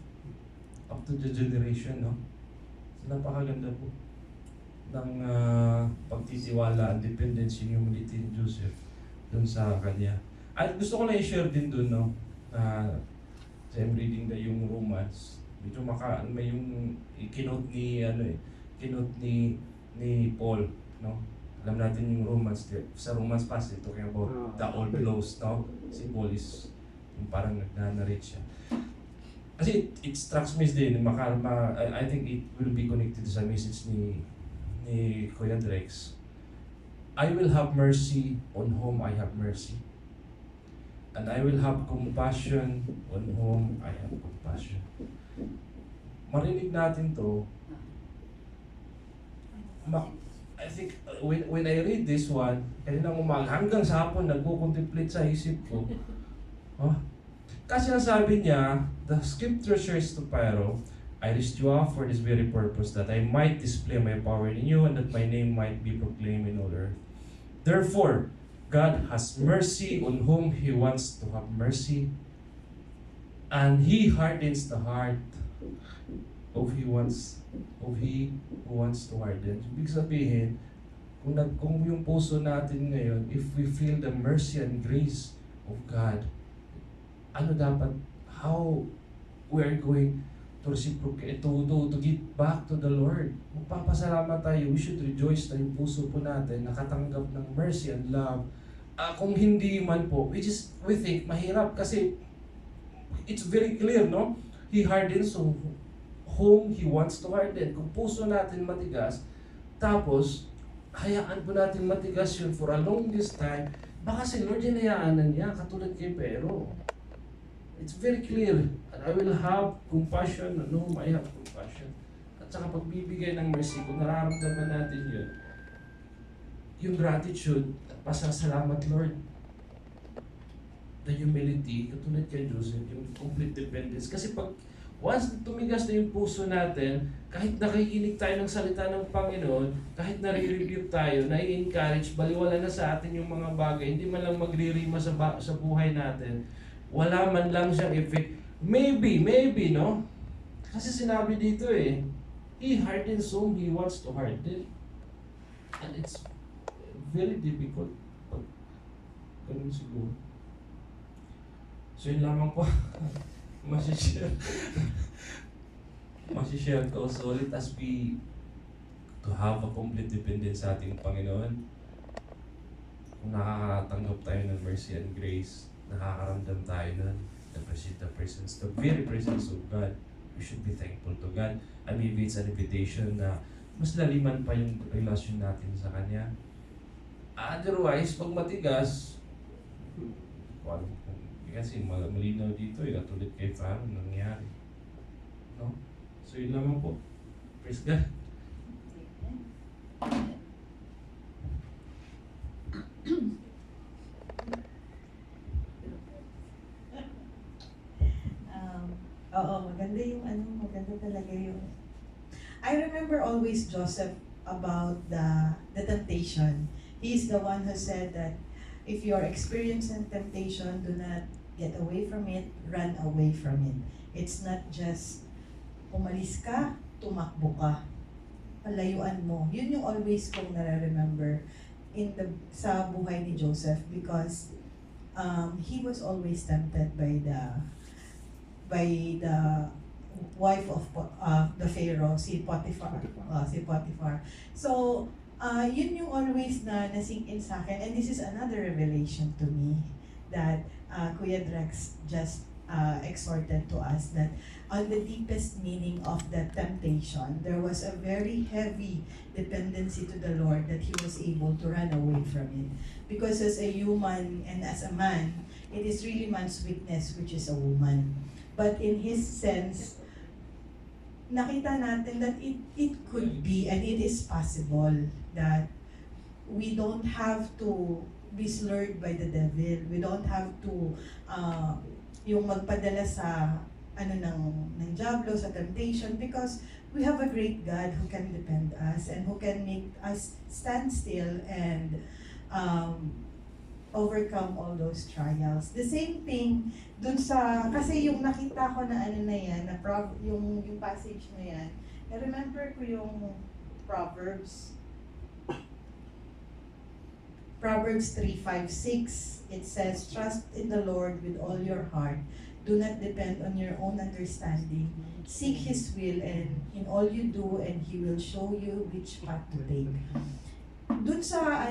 Up to the generation, no? So, napakaganda po ng pagtitiwala and dependence yung humility ni Joseph dun sa kanya. At gusto ko na i-share din dun, no? So I'm reading yung Romans. Medyo may yung kinot ni, kinot ni Paul, no? Alam natin yung Romans, sa Romans passage, talking about the old laws, no? Si Paul is yung parang nag-narrate siya. Kasi it strikes me din, I think it will be connected sa message ni Kuya Drex. I will have mercy on whom I have mercy. And I will have compassion on whom I have compassion. Marinig natin to. I think when I read this one, kaninang umaga, hanggang sa hapon, nagko-contemplate sa isip ko. Kasi ang sabi niya, the scripture says to Pharaoh, I raised you up for this very purpose, that I might display my power in you, and that my name might be proclaimed in all earth. Therefore, God has mercy on whom He wants to have mercy, and He hardens the heart of he who wants to harden. Ibig sabihin, kung yung puso natin ngayon, if we feel the mercy and grace of God, how we're going to reciprocate, to give back to the Lord. Magpapasalamat tayo, we should rejoice na yung puso po natin nakatanggap ng mercy and love. Kung hindi man po, we think mahirap kasi it's very clear, no? He hardens whom He wants to harden. Kung puso natin matigas, tapos hayaan po natin matigas yun for a longest time, baka si Lord hinayaanan niya, katulad kay Pero. It's very clear. And I will have compassion on whom I have compassion. At saka pagbibigay ng mercy, kung nararamdaman natin yun, yung gratitude, pasasalamat Lord. The humility, katulad kay Joseph, yung complete dependence. Kasi pag once tumigas na yung puso natin, kahit nakikinig tayo ng salita ng Panginoon, kahit nare-review tayo, nai-encourage, baliwala na sa atin yung mga bagay, hindi man lang magririma sa buhay natin, wala man lang siyang effect. Maybe, no? Kasi sinabi dito He hardens whom He wants to harden. And it's very difficult. Ganun siguro. So yun lamang po. Masishare ko. So let us be to have a complete dependence sa ating Panginoon. Kung nakakatanggap tayo ng mercy and grace, nakakaramdam tayo nun, the presence, the very presence of God, we should be thankful to God. And maybe it's an invitation na mas laliman pa yung relasyon natin sa Kanya. Otherwise, pag matigas, kasi malinaw dito katulad kay Pharaoh nangyari. No? So yun naman po. Praise God. Maganda yung maganda talaga yung I remember always Joseph about the temptation. He's the one who said that if you're experiencing temptation, do not get away from it, run away from it. It's not just umalis ka, tumakbo ka. Palayuan mo. Yun yung always kong nare-remember sa buhay ni Joseph because he was always tempted by the wife of the Pharaoh, si Potiphar. So, yun yung always na nasink in sa akin. And this is another revelation to me that Kuya Drex just exhorted to us that on the deepest meaning of the temptation, there was a very heavy dependency to the Lord that he was able to run away from it. Because as a human and as a man, it is really man's weakness, which is a woman. But in his sense, nakita natin that it could be and it is possible that we don't have to be slurred by the devil. We don't have to yung magpadala sa ng diablo, sa temptation, because we have a great God who can defend us and who can make us stand still and overcome all those trials. The same thing dun sa, kasi yung nakita ko na na yan, na yung passage na yan, na-remember ko yung Proverbs 3:5-6. It says, "Trust in the Lord with all your heart. Do not depend on your own understanding. Seek His will and in all you do, and He will show you which path to take." Dun sa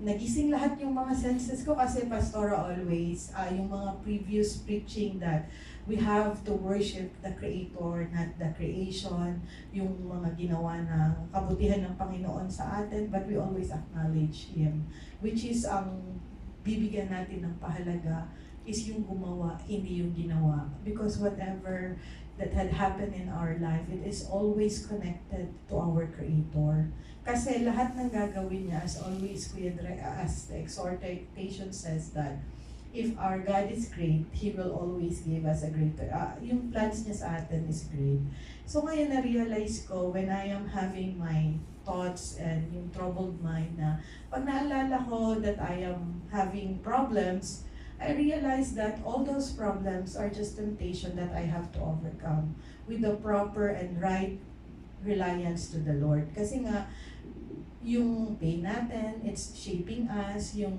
nagising lahat yung mga senses ko kasi Pastora always, yung mga previous preaching that we have to worship the Creator, not the creation, yung mga ginawa na kabutihan ng Panginoon sa atin, but we always acknowledge Him, which is ang bibigyan natin ng pahalaga is yung gumawa, hindi yung ginawa. Because whatever that had happened in our life, it is always connected to our Creator. Kasi lahat ng gagawin niya, as always, as the exhortation says that, if our God is great, He will always give us a greater, yung plans niya sa atin is great. So ngayon na-realize ko, when I am having my thoughts and yung troubled mind na, pag naalala ko that I am having problems, I realize that all those problems are just temptation that I have to overcome with the proper and right reliance to the Lord. Kasi nga, yung pain natin, it's shaping us, yung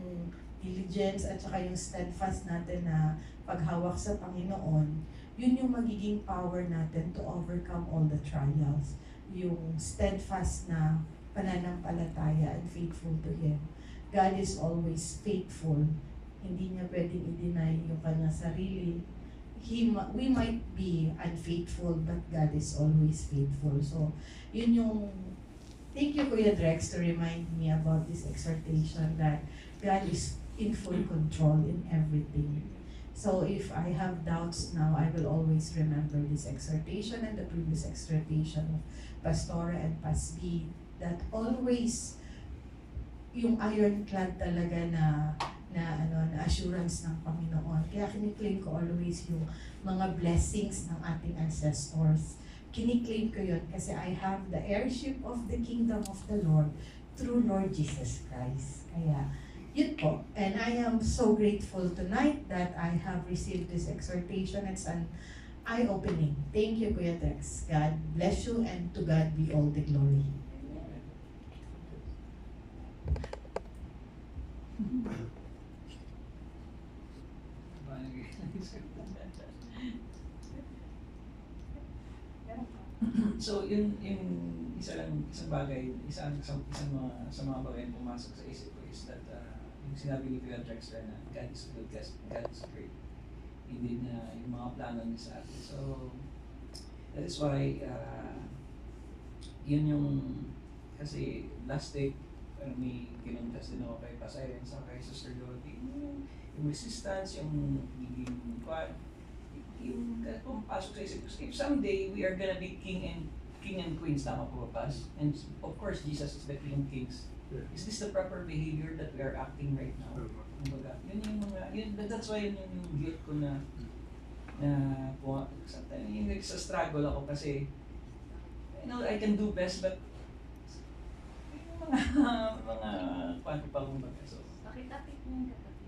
diligence at saka yung steadfast natin na paghawak sa Panginoon, yun yung magiging power natin to overcome all the trials. Yung steadfast na pananampalataya and faithful to Him. God is always faithful. Hindi niya pwedeng i-deny yung kanyang sarili. We might be unfaithful, but God is always faithful. So, yun yung thank you, Kuya Drex, to remind me about this exhortation that God is in full control in everything. So if I have doubts now, I will always remember this exhortation and the previous exhortation of Pastora and Pasbi, that always yung ironclad talaga na assurance ng Panginoon. Kaya kiniklaim ko always yung mga blessings ng ating ancestors. Kiniklaim ko yun kasi I have the heirship of the kingdom of the Lord through Lord Jesus Christ. Kaya, yun po. And I am so grateful tonight that I have received this exhortation. It's an eye-opening. Thank you, Kuya Tex. God bless you and to God be all the glory. So yun isang bagay, isang mga sa mga bagay na pumasok sa isip ko is that yung sinabi ni Kuya Drexler na God is good, God is great. Hindi na yung mga plano niya sa atin. So that is why yun yung kasi last day may kinontas din ako kay Pasay sa kay Sister Dorothy. Yung resistance, yung yung pumapasok sa isip ko, if someday we are gonna be king and queens, tama po ba, Pas? And of course, Jesus is the King of Kings. Yeah. Is this the proper behavior that we are acting right now? Kumbaga, yun yung mga, that's why yun yung guilt ko na sometimes yung nagsa-struggle ako kasi I can do best but yung mga paano pa kumbaga. So, Pakitapit mo yung katabi.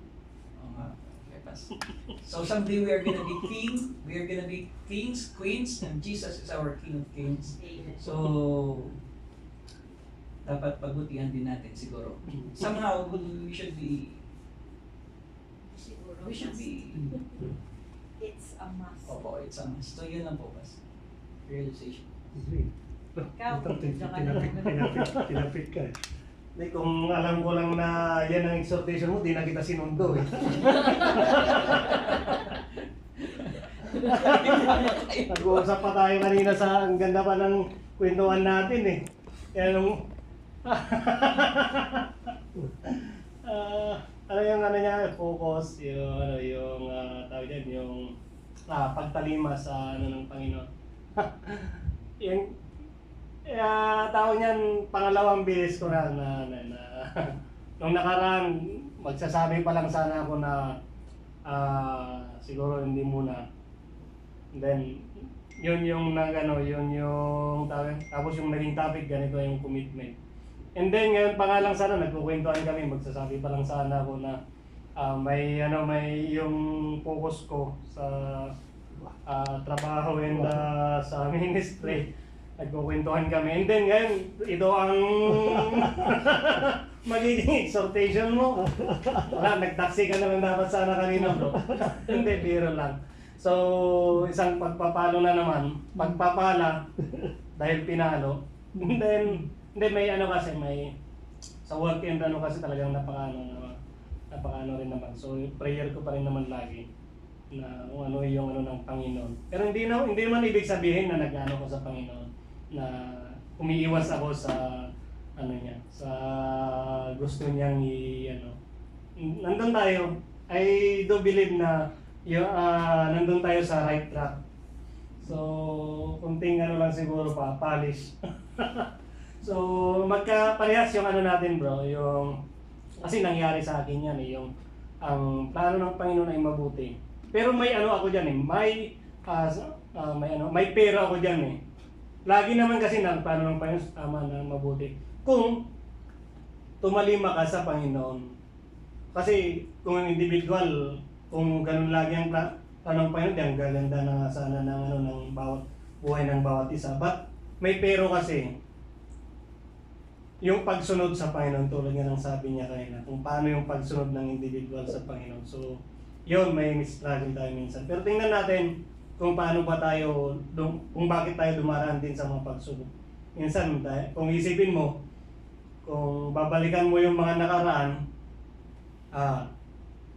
So someday we are gonna be kings, queens, and Jesus is our King of Kings. So dapat pagbutihan din natin siguro. Somehow we should be. It's a must. Opo, it's a must. So yun lang po, Pas. Realization. Ikaw, Tinapit ka eh. Kung alam ko lang na yan ang exhortation mo, di na kita sinundo eh. Nag-uusap pa tayo kanina sa ang ganda pa ng kwentuhan natin eh. Kaya nung ano yung ano niya, focus, yung ano yung tawag diyan, yung pagtalima sa ano ng Panginoon. Yung tawag niyan, pangalawang bilis ko na nung nakaraan, magsasabi pa lang sana ako na siguro hindi muna. And then, yun yung yun yung tawag. Tapos yung naging topic, ganito yung commitment. And then ngayon pa nga lang sana, nagkukwentuhan kami, magsasabi pa lang sana ako na may yung focus ko sa trabaho and sa ministry. Nagkukwentuhan kami. And then ngayon, ito ang magiging exhortation mo. Wala, nagtaksi ka na lang dapat sana kanina bro. Hindi, biro lang. So, isang pagpapalo na naman, pagpapala dahil pinalo. And then may kasi may sa work and kasi talagang napakaano rin naman. So, prayer ko pa rin naman lagi na ano yung ng Panginoon. Pero hindi naman ibig sabihin na nag-ano ko sa Panginoon na umiiwas ako sa niya, sa gusto niyang nandun tayo. I do believe na nandun tayo sa right track. So, kunting lang siguro pa, polish. So, magkaparehas yung natin bro, yung kasi nangyari sa akin yan yung ang plano ng Panginoon ay mabuti. Pero may ako diyan may pera ako diyan eh. Lagi naman kasi ng plano ng Panginoon tama na mabuti. Kung tumalima ka sa Panginoon. Kasi kung individual, kung ganun lagi ang plano ng Panginoon, ang gaganda na sana ng bawat buhay ng bawat isa. But may pero kasi, yung pagsunod sa Panginoon, tulad nga ng sabi niya kanina, kung paano yung pagsunod ng individual sa Panginoon. So, yun, may mistragin tayo minsan. Pero tingnan natin kung paano ba tayo, kung bakit tayo dumaraan din sa mga pagsubok. Minsan, kung isipin mo, kung babalikan mo yung mga nakaraan,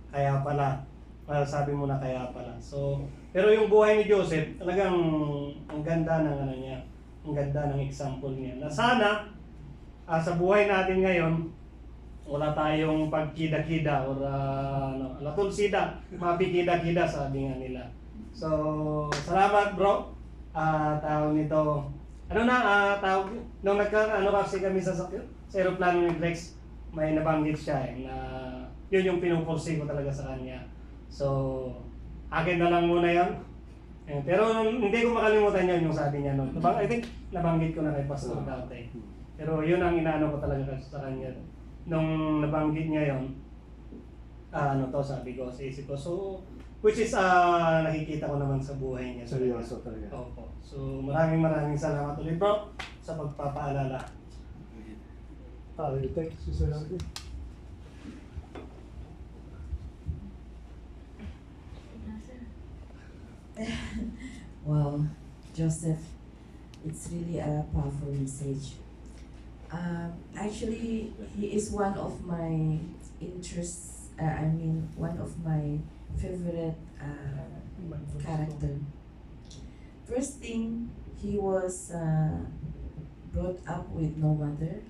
kaya pala. Sabi mo na kaya pala. So, pero yung buhay ni Joseph, talagang ang ganda ng niya, ang ganda ng example niya. Na sana, sa buhay natin ngayon, wala tayong pagkida-kida or latulsida, mapikida-kida sabi nga nila. So, salamat bro. Tawag nito. Tawag nung kasi kami sa aeroplano ni Drex, may nabanggit siya na yun yung pinupursi ko talaga sa kanya. So, akin na lang muna yun. Pero hindi ko makalimutan yun yung sabi niya noon. I think nabanggit ko na kay Pastor dati. Pero yun ang inaano ko talaga sa kanya. Nung nabanggit niya yun, sabi ko sa isip ko. So, which is nakikita ko naman sa buhay niya. Seryoso talaga. Opo. So, maraming salamat ulit bro sa pagpapaalala. Thanks, Sister Nancy. Wow, Joseph, it's really a powerful message. Actually, he is one of my interests. One of my favorite character. First thing, he was brought up with no mother,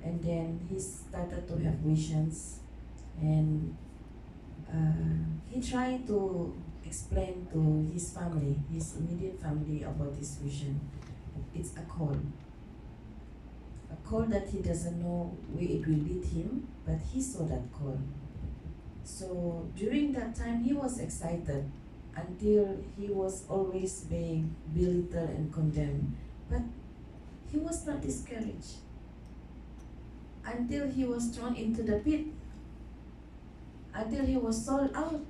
and then he started to have visions, and he tried to explain to his family, his immediate family, about his vision. It's a call that he doesn't know where it will lead him, but he saw that call. So during that time, he was excited until he was always being belittled and condemned. But he was not discouraged until he was thrown into the pit, until he was sold out.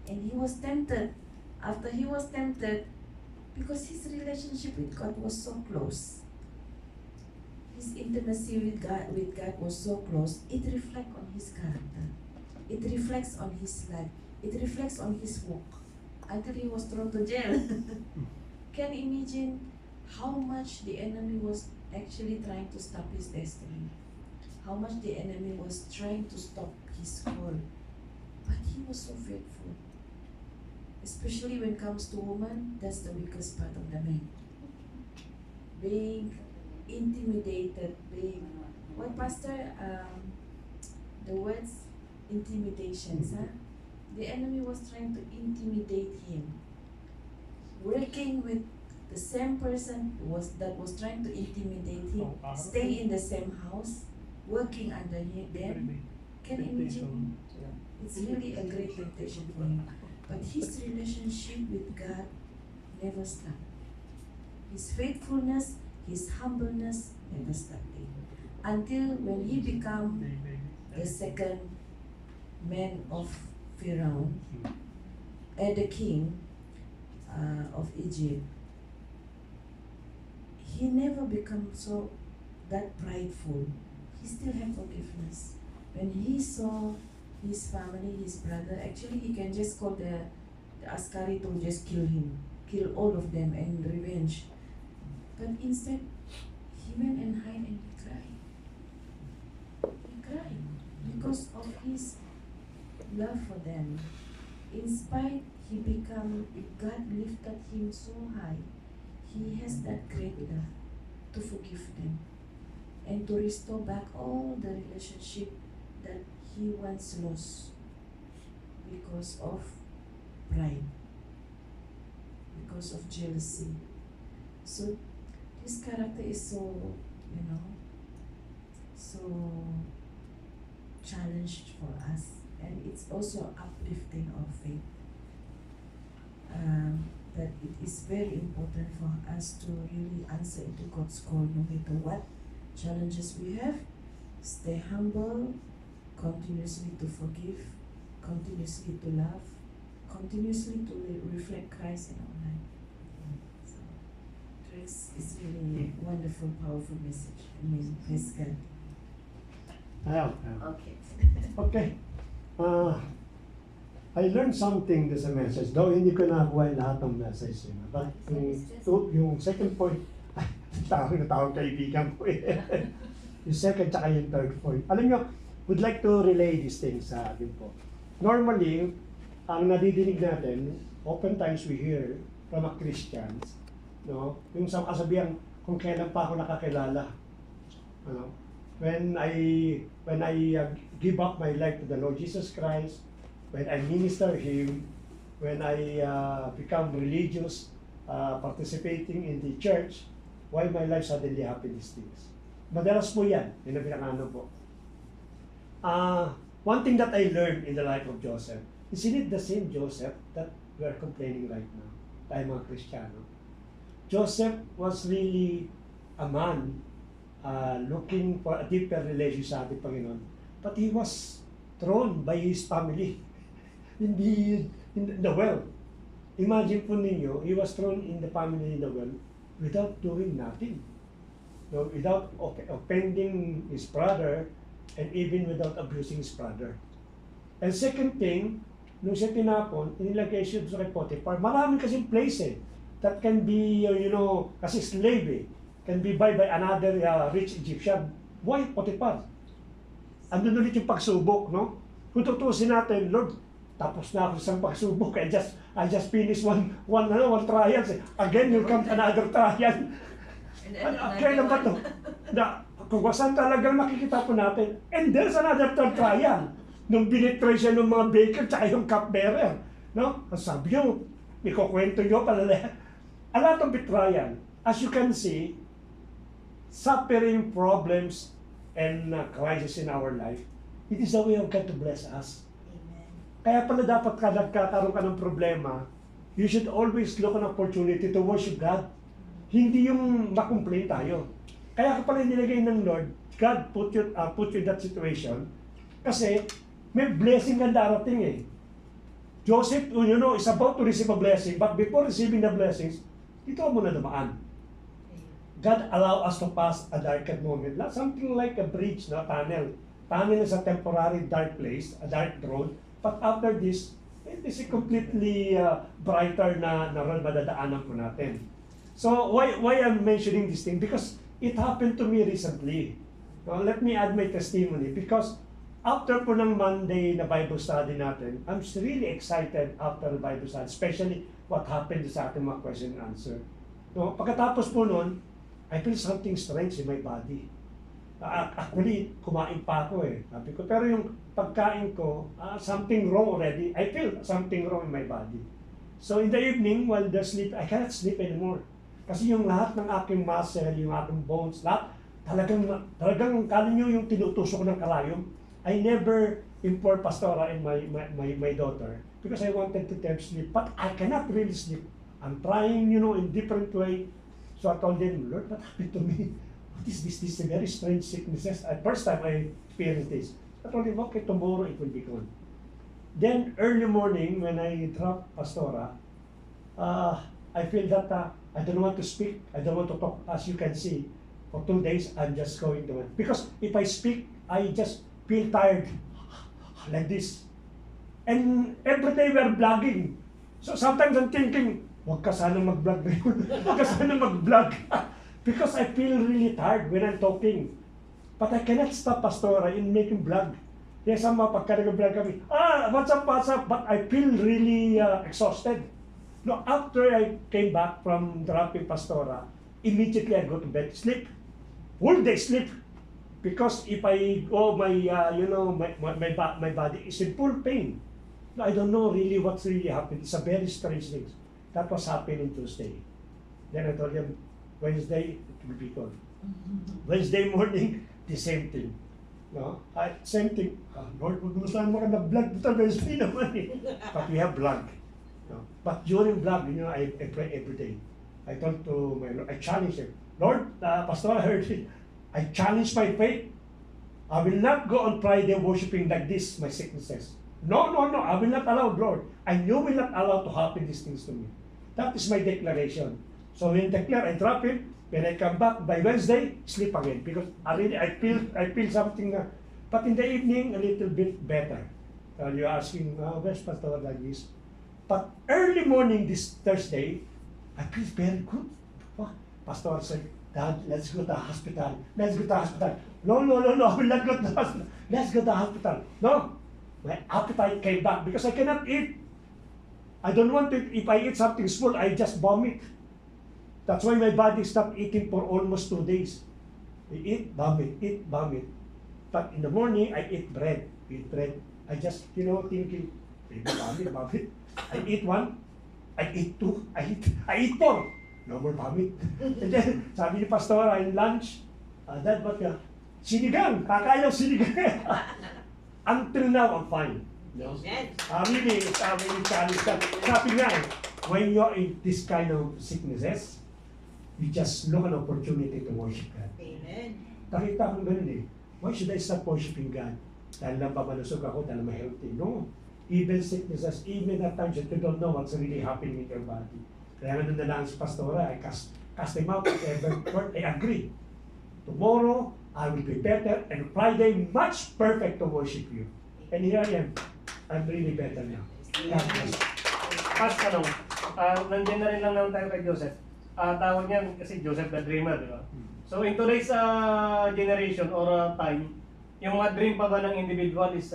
And he was tempted. After he was tempted, because his relationship with God was so close, his intimacy with God was so close, it reflects on his character. It reflects on his life. It reflects on his walk. Until he was thrown to jail. Can you imagine how much the enemy was actually trying to stop his destiny? How much the enemy was trying to stop his call. But he was so faithful. especially when it comes to women, that's the weakest part of the man. Being intimidated, being what pastor the words intimidations, huh? The enemy was trying to intimidate him. Working with the same person that was trying to intimidate him, stay in the same house, working under them. Can you imagine? It's really a great temptation for him. But his relationship with God never stopped. His faithfulness, his humbleness never stopped him. Until when he became the second man of Pharaoh, the king of Egypt, he never become so that prideful. He still had forgiveness. When he saw his family, his brother, actually he can just call the Askari to just kill him, kill all of them and revenge. But instead, he went and hid and he cried. He cried because of his love for them. In spite God lifted him so high, he has that great love to forgive them and to restore back all the relationship that he once lost because of pride, because of jealousy. So this character is so, so challenged for us, and it's also uplifting our faith. That it is very important for us to really answer into God's call no matter what challenges we have. Stay humble, continuously to forgive, continuously to love, continuously to reflect Christ in our life. So, Trace is really a wonderful, powerful message. Praise God. Okay. Okay. I learned something this message, though hindi ko nakuha yung lahat ng message. But yung second point, tawag kaibigan ko eh. Yung second tsaka yung third point. Alam nyo, would like to relay these things sa atin po. Normally, ang nadidinig natin, oftentimes we hear from a Christians, yung sa kasabihan kung kailan pa ako nakakilala. When I give up my life to the Lord Jesus Christ, when I minister Him, when I become religious, participating in the church, why my life suddenly happened these things. Madalas po yan, yun ang pinakano po. One thing that I learned in the life of Joseph, isn't it the same Joseph that we are complaining right now, tayo mga Kristiyano? Joseph was really a man looking for a deeper relationship sa ating Panginoon, but he was thrown by his family in the well. Imagine po ninyo, he was thrown in the family in the well without doing nothing. Without offending his brother, and even without abusing his brother. And second thing, nung siya tinapon, inilagay siya sa kay Potiphar. Maraming kasing place that can be, kasi slave can be buy by another rich Egyptian. Why Potiphar? Andun ulit yung pagsubok, no? Kung tutusin natin, Lord, tapos na ako sa isang pagsubok. I just finished one trial. Again, you come another trial. Kailan ba ito? Kung saan talagang makikita po natin. And there's another third trial. Nung binitray siya ng mga baker tsaka yung cupbearer. No? Sabi nyo, ikukwento nyo pala. A lot of betrayal. As you can see, suffering, problems, and crisis in our life, it is the way of God to bless us. Kaya pala dapat nagkakaroon ka ng problema, you should always look an opportunity to worship God. Hindi yung makomplain tayo. Kaya ka pala nilagay ng Lord, God put you in that situation, kasi may blessing ang darating Joseph, is about to receive a blessing, but before receiving the blessings, dito mo na dumaan. God allow us to pass a darkened moment. Something like a bridge, tunnel. Tunnel is a temporary dark place, a dark road. But after this, it is a completely brighter na road madadaanan po natin. So why I'm mentioning this thing? Because it happened to me recently. Let me add my testimony. Because after po ng Monday na Bible study natin, I'm really excited after the Bible study, especially what happened sa ating mga question and answer. No, pagkatapos po nun, I feel something strange in my body. Actually, kumain pa ako eh. Sabi ko, pero yung pagkain ko, something wrong already. I feel something wrong in my body. So in the evening, while the sleep, I cannot sleep anymore. Kasi yung lahat ng aking muscle, yung aking bones, lahat, talagang kala nyo yung tinutusok ng kalayom. I never import Pastora and my daughter because I wanted to them sleep, but I cannot really sleep. I'm trying, in different way. So I told them, Lord, what happened to me? What is this? This is a very strange sickness. First time I experienced this. I told him, okay, tomorrow it will be gone. Then early morning, when I drop Pastora, I feel that I don't want to speak. I don't want to talk. As you can see, for 2 days, I'm just going to because if I speak, I just feel tired like this. And every day we are vlogging. So sometimes I'm thinking, wag ka sana mag-vlog ngayon. Wag ka sana mag-vlog. Because I feel really tired when I'm talking. But I cannot stop Pastora in making vlog. Kaya sa mga pagka nag-vlog kami, what's up? But I feel really exhausted. No, after I came back from dropping Pastora, immediately I go to bed, sleep. Whole day sleep. Because if I go, my body is in full pain. I don't know really what's really happened. It's a very strange thing. That was happening Tuesday. Then I told him, Wednesday, it will be gone. Wednesday morning, the same thing. No? Same thing. Lord, huwag mo saan mga na-vlog dito Wednesday naman eh. But we have vlog. No? But during vlog, I pray every day. I told to my Lord, I challenge him. Lord, Pastor, I heard it. I challenge my faith. I will not go on Friday worshiping like this, my sicknesses. No, I will not allow, Lord. And you will not allow to happen these things to me. That is my declaration. So when I declare, I drop it. When I come back by Wednesday, sleep again. Because I feel something. But in the evening, a little bit better. You're asking, where's Pastor like this? But early morning this Thursday, I feel very good. Pastor said, Dad, let's go to the hospital. Let's go to the hospital. No, I will not go to the hospital. Let's go to the hospital. No, my appetite came back because I cannot eat. I don't want to, if I eat something small, I just vomit. That's why my body stopped eating for almost 2 days. I eat, vomit. But in the morning, I eat bread. I just, thinking, vomit. I eat 1, I eat 2, I eat 4. No more vomit. And then, sabi ni Pastora in lunch, Dad, what ka? Sinigang! Kakayaw sinigang! Until now, I'm fine. No? Really challenge that. Sabi nga when you're in this kind of sicknesses, you just look an opportunity to worship God. Amen. Nakita ko ganun eh. Why should I stop worshiping God? Dahil lang pamalusog ako, dahil ma-healthy. No. Even sicknesses, even at times that you don't know what's really happening in your body. Kaya nga na lang si Pastora, I cast them out whatever word, I agree. Tomorrow, I will be better, and Friday, much perfect to worship you. And here I am. I'm really better now. Pas tanong, nandiyan na rin lang naman tayo kay Joseph. Tawag niyan kasi Joseph the Dreamer, di ba? So in today's generation or time, yung mga dream pa ba ng individual is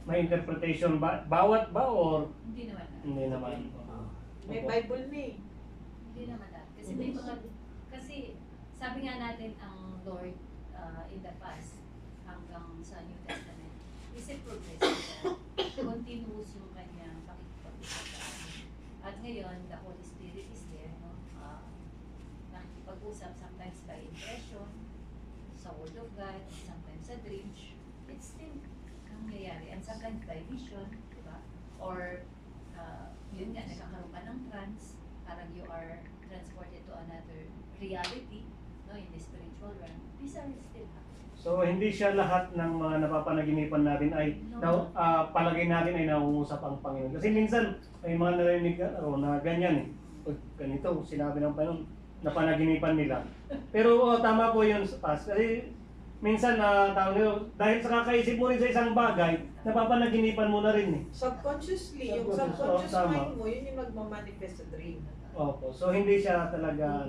may interpretation ba? Bawat ba or? Hindi naman. Hindi naman. May Bible na eh. Hindi naman kasi may mga, kasi sabi nga natin ang Lord in the past hanggang sa New Testament is a progressive. Continuous yung kanyang pakikipag-usap sa atin. At ngayon, the Holy Spirit is there, no? Nakikipag-usap sometimes by impression, sa Word of God, sometimes sa dreams. It's still nangyayari. And sometimes by vision, di ba? Or yun nga, nagkakaroon ka ng trance, parang you are transported to another reality, no, in the spiritual realm. These are still happening. So hindi siya lahat ng mga napapanaginipan natin ay palagay natin ay nauusap ang Panginoon. Kasi minsan may mga narinig na ganyan eh. Ganito, sinabi ng Panginoon, napanaginipan nila. Pero tama po yun, Pas. Kasi minsan dahil sa kakaisip mo rin sa isang bagay, napapanaginipan mo na rin eh. Subconsciously, yung subconscious mind mo, yun yung magmamanifest sa dream. Opo. So hindi siya talaga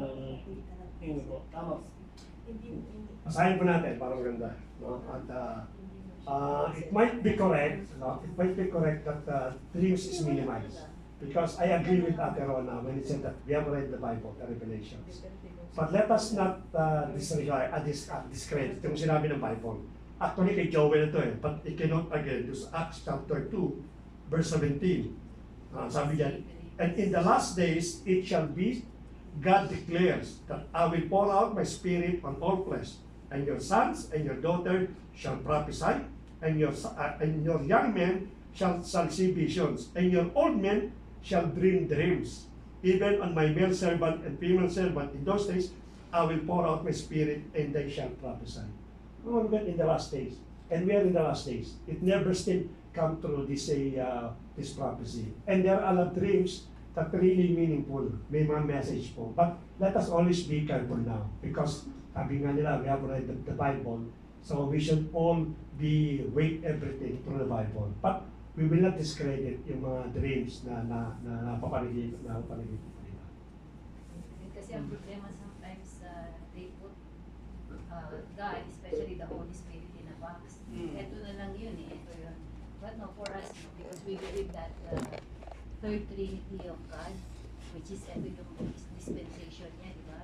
hindi po. Tama. Hindi. Basahin po natin para maganda. No? At It might be correct, no? It might be correct that dreams is minimized. Because I agree with Ate Rona when it said that we have read the Bible, the Revelations. But let us not disregard, discredit yung sinabi ng Bible. Actually, kay Joel ito eh. But it cannot again, this Acts chapter 2, verse 17. Sabi diyan, and in the last days, it shall be, God declares, that I will pour out my spirit on all flesh, and your sons and your daughters shall prophesy, and your young men shall see visions, and your old men shall dream dreams. Even on my male servant and female servant in those days, I will pour out my spirit, and they shall prophesy. Oh, God, in the last days. And we are in the last days. It never still come through this prophecy. And there are a lot of dreams that really meaningful. May mga message po. But let us always be careful now. Because sabi nga nila, we have read the Bible. So we should all weight everything through the Bible. But we will not discredit yung mga dreams na napapanagip nila. Kasi ang problema sometimes they put God, especially the Holy Spirit in a box. Ito na lang yun eh, ito yun. But no, for us, no, because we believe that third Trinity of God, which is ito yung dispensation niya, di ba?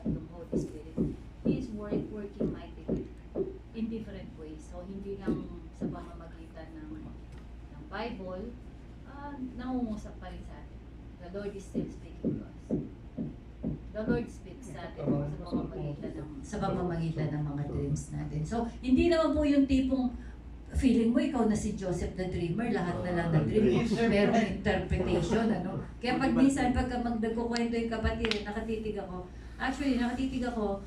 Yung Holy Spirit, He is working mightily in different ways. So, hindi lang sa pamamagitan ng Bible, nangungusap pa rin sa atin. The Lord is still speaking to us. The Lord speaks sa atin sa pamamagitan ng mga dreams natin. So, hindi naman po yung tipong feeling mo ikaw na si Joseph the Dreamer, lahat na lang ng dream mo, merong interpretation, ano? Kaya pag minsan, pagka magdagkukwento yung kapatid, nakatitig ako, nakikinig ako,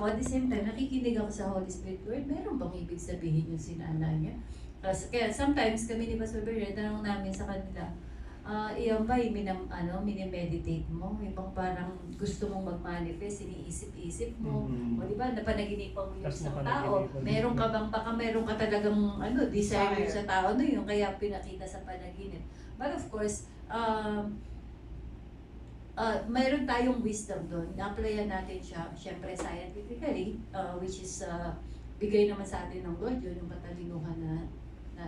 at the same time, nakikinig ako sa Holy Spirit Word, meron bang ibig sabihin yung sinana niya? Kaya sometimes kami ni Pastor Bernard, tanong namin sa kanila, iyan ba minimeditate mo? Ibang parang gusto mong mag-manifest, iniisip-isip mo. O di ba, napanaginipan mo yung isang tao. Meron ka bang, baka meron ka talagang desire sa tao na yun, kaya pinakita sa panaginip. But of course, mayroon tayong wisdom doon. Na-applyan natin siya, syempre scientifically, which is bigay naman sa atin ng Lord yun, yung katalinuhan na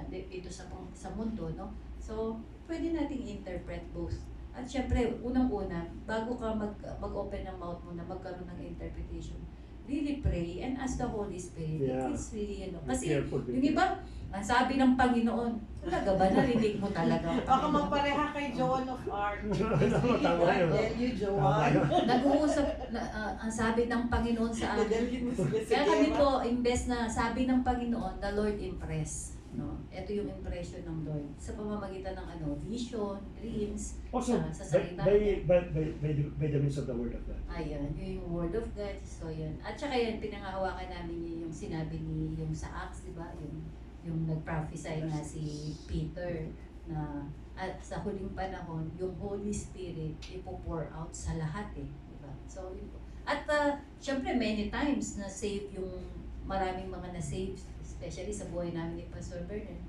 dito sa mundo, no? So, pwede nating interpret both. At syempre, unang-una, bago ka mag-open ng mouth mo na magkaroon ng interpretation, really pray and ask the Holy Spirit. Yeah. It's really, kasi yung iba, ang sabi ng Panginoon, talaga ba narinig mo talaga? Baka magpareha kay Joan of Arc. Tama yun. Tell you, Joan. Nag-uusap, ang sabi ng Panginoon sa akin. Dadalhin mo sila sa Kaya kami gera. po, imbes na sabi ng Panginoon, the Lord impress. No? Ito yung impression ng Lord. Sa pamamagitan ng vision, dreams, Also, sa salita. by the means of the Word of God. Ayun, yung Word of God. So, yun. At saka yan, pinangahawakan namin yung sinabi ni, yung sa Acts, di ba? Yung nag-prophesy nga si Peter na at sa huling panahon, yung Holy Spirit ipo-pour out sa lahat eh. Di ba? So, yun po. At syempre, many times na save yung maraming mga na-save, especially sa buhay namin ni Pastor Bernard,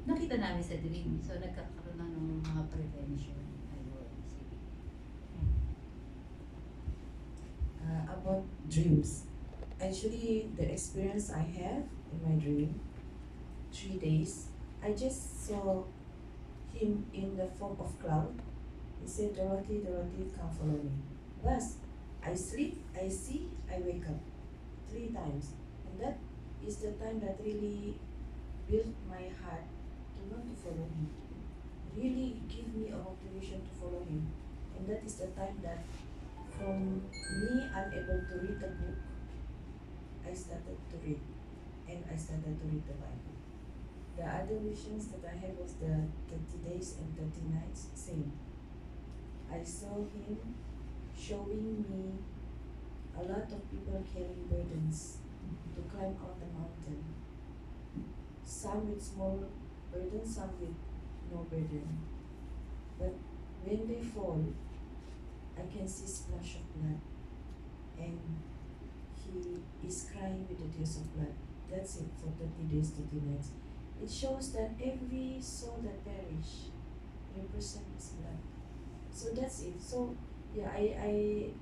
nakita namin sa dream. So, nagkakaroon na ng mga prevention. Ayun. About dreams. Actually, the experience I have in my dream, 3 days, I just saw him in the form of cloud. He said, Dorothy, Dorothy, come follow me. Thus, I sleep, I see, I wake up 3 times. And that is the time that really built my heart to want to follow him. Really give me a motivation to follow him. And that is the time that from me unable to read the book, I started to read. And I started to read the Bible. The other visions that I had was the 30 days and 30 nights, same. I saw him showing me a lot of people carrying burdens to climb out the mountain. Some with small burden, some with no burden. But when they fall, I can see splash of blood. And he is crying with the tears of blood. That's it for 30 days, 30 nights. It shows that every soul that perish represents blood. So that's it. So yeah, I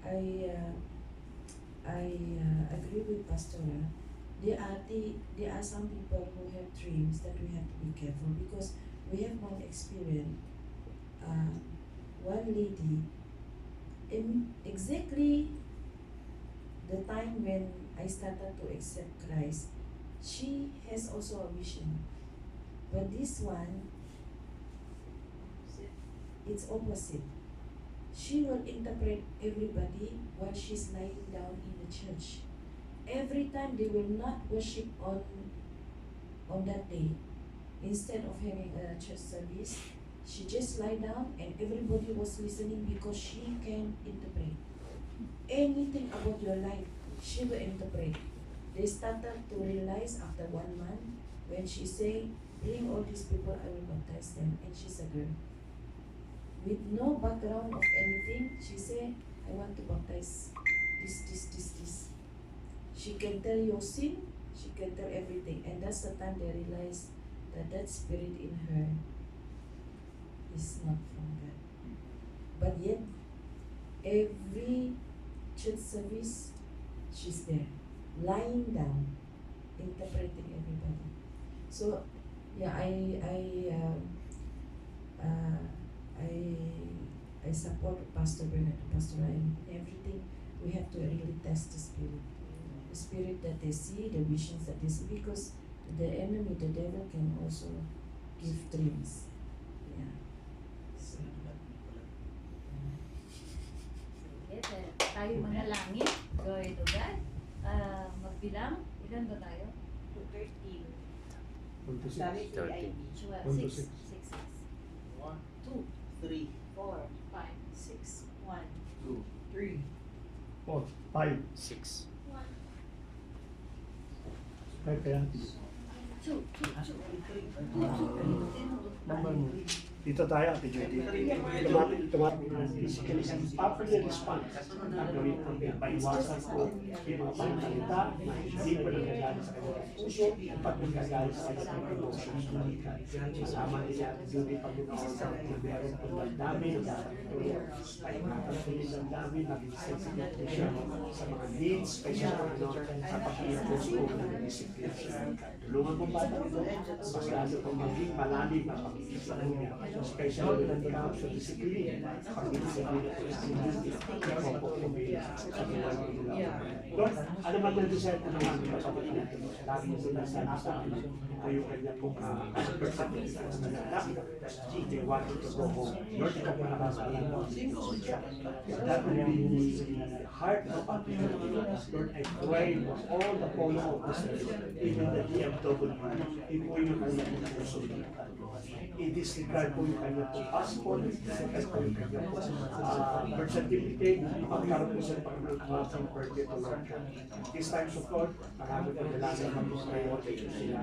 agree with Pastora there are some people who have dreams that we have to be careful, because we have one experience. One lady, in exactly the time when I started to accept Christ, she has also a vision. But this one, it's opposite. She will interpret everybody while she's lying down in the church. Every time they will not worship on that day. Instead of having a church service, she just lie down and everybody was listening, because she can interpret anything about your life. She will interpret. They started to realize after 1 month, when she say, bring all these people, I will baptize them. And she's a girl. With no background of anything, she say, I want to baptize this. She can tell your sin, she can tell everything. And that's the time they realize that spirit in her is not from God. But yet, every church service, she's there, lying down, interpreting everybody. So, yeah, I support Pastor Bernard, Pastor Ryan, everything. We have to really test the spirit that they see, the visions that they see, because the enemy, the devil, can also give dreams. Yeah. So, Sige, tayo manalangin. Glory to God. Magbilang. Ilan ba tayo? 13. 1 to 6. Sabi ko, 12, 1 to 6, 6. 6, 1, 2, 3, 4, 5, 6, 1. 2, 3. 4, 5. 6. 5 kaya? 2. Dito tayo, Ate Judy. Tumapit na physically. After the response, gagawin ko, paiwasan ko yung mga pagkalita na hindi pa nagagalit sa kanya. Pag nagagalit sa kanya, emotions na rin. Kasama nila, Ate Judy, pag ino-order, meron po ng dami, paikatapin ng dami, naging sensitive siya sa mga needs, special sa pag-i-impose ko ng disiplina siya. Tulungan mo ba ito? Mas lalo kong maging malalim na pag-iisip niya. Especially when it comes to discipline. Pag-iisip niya ito is hindi sa buhay nila. Lord, ano man ang desire ko naman ng kapatid natin? Lagi na sila sa nasa kayo kanya pong percentage na nalala. They want to go home. Lord, ikaw pa naman sa alam mo. That will be the heart of our people. Lord, I pray for all the polo officers, even the DFW, ito yung kanya pong puso. I-disregard po yung kanya pong passport, i-disregard po yung kanya pong birth certificate, magkaroon po sa pag-ng birthday to Lord God. This time of Lord, marami ang dalangin ng mga priority sila.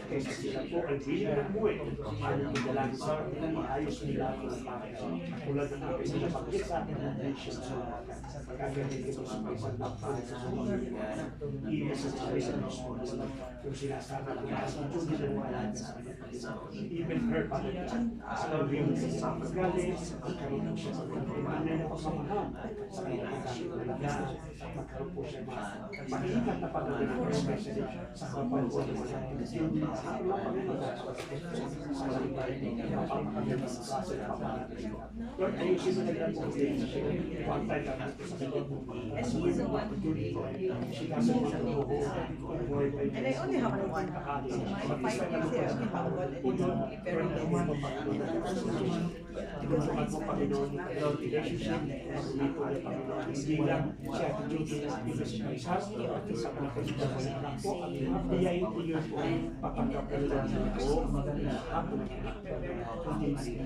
Kaysa sila po ay willing na buhay. Ano yung dalangin sa kanila, maayos nila ang mga bakit. Tulad ng aking sinabanggit sa akin ng nation sa mga pagkagaling ito sa mga isang napay sa mga iwas sa mga isang yung sinasabi ng mga hindi na mga sa kanya. Even her pagkakas. Sa rin sa pagkagali, ang karoon siya sa pagkakas na pagmamahal sa kanyang pagkakas. Magkaroon po siya makikat na pagkakas, especially sa kapal po ng mga Lord, ayusin mo nila po one time lang sa kanyang And he's the one who she doesn't want to go home. And I only have one. My 5 years here, I only have one. And it's only very less. Because ang mga Panginoon, Lord, relationship, hindi lang siya duty na sa sa mga pagkakas po, at diyain ko yun po, papagkapalan po,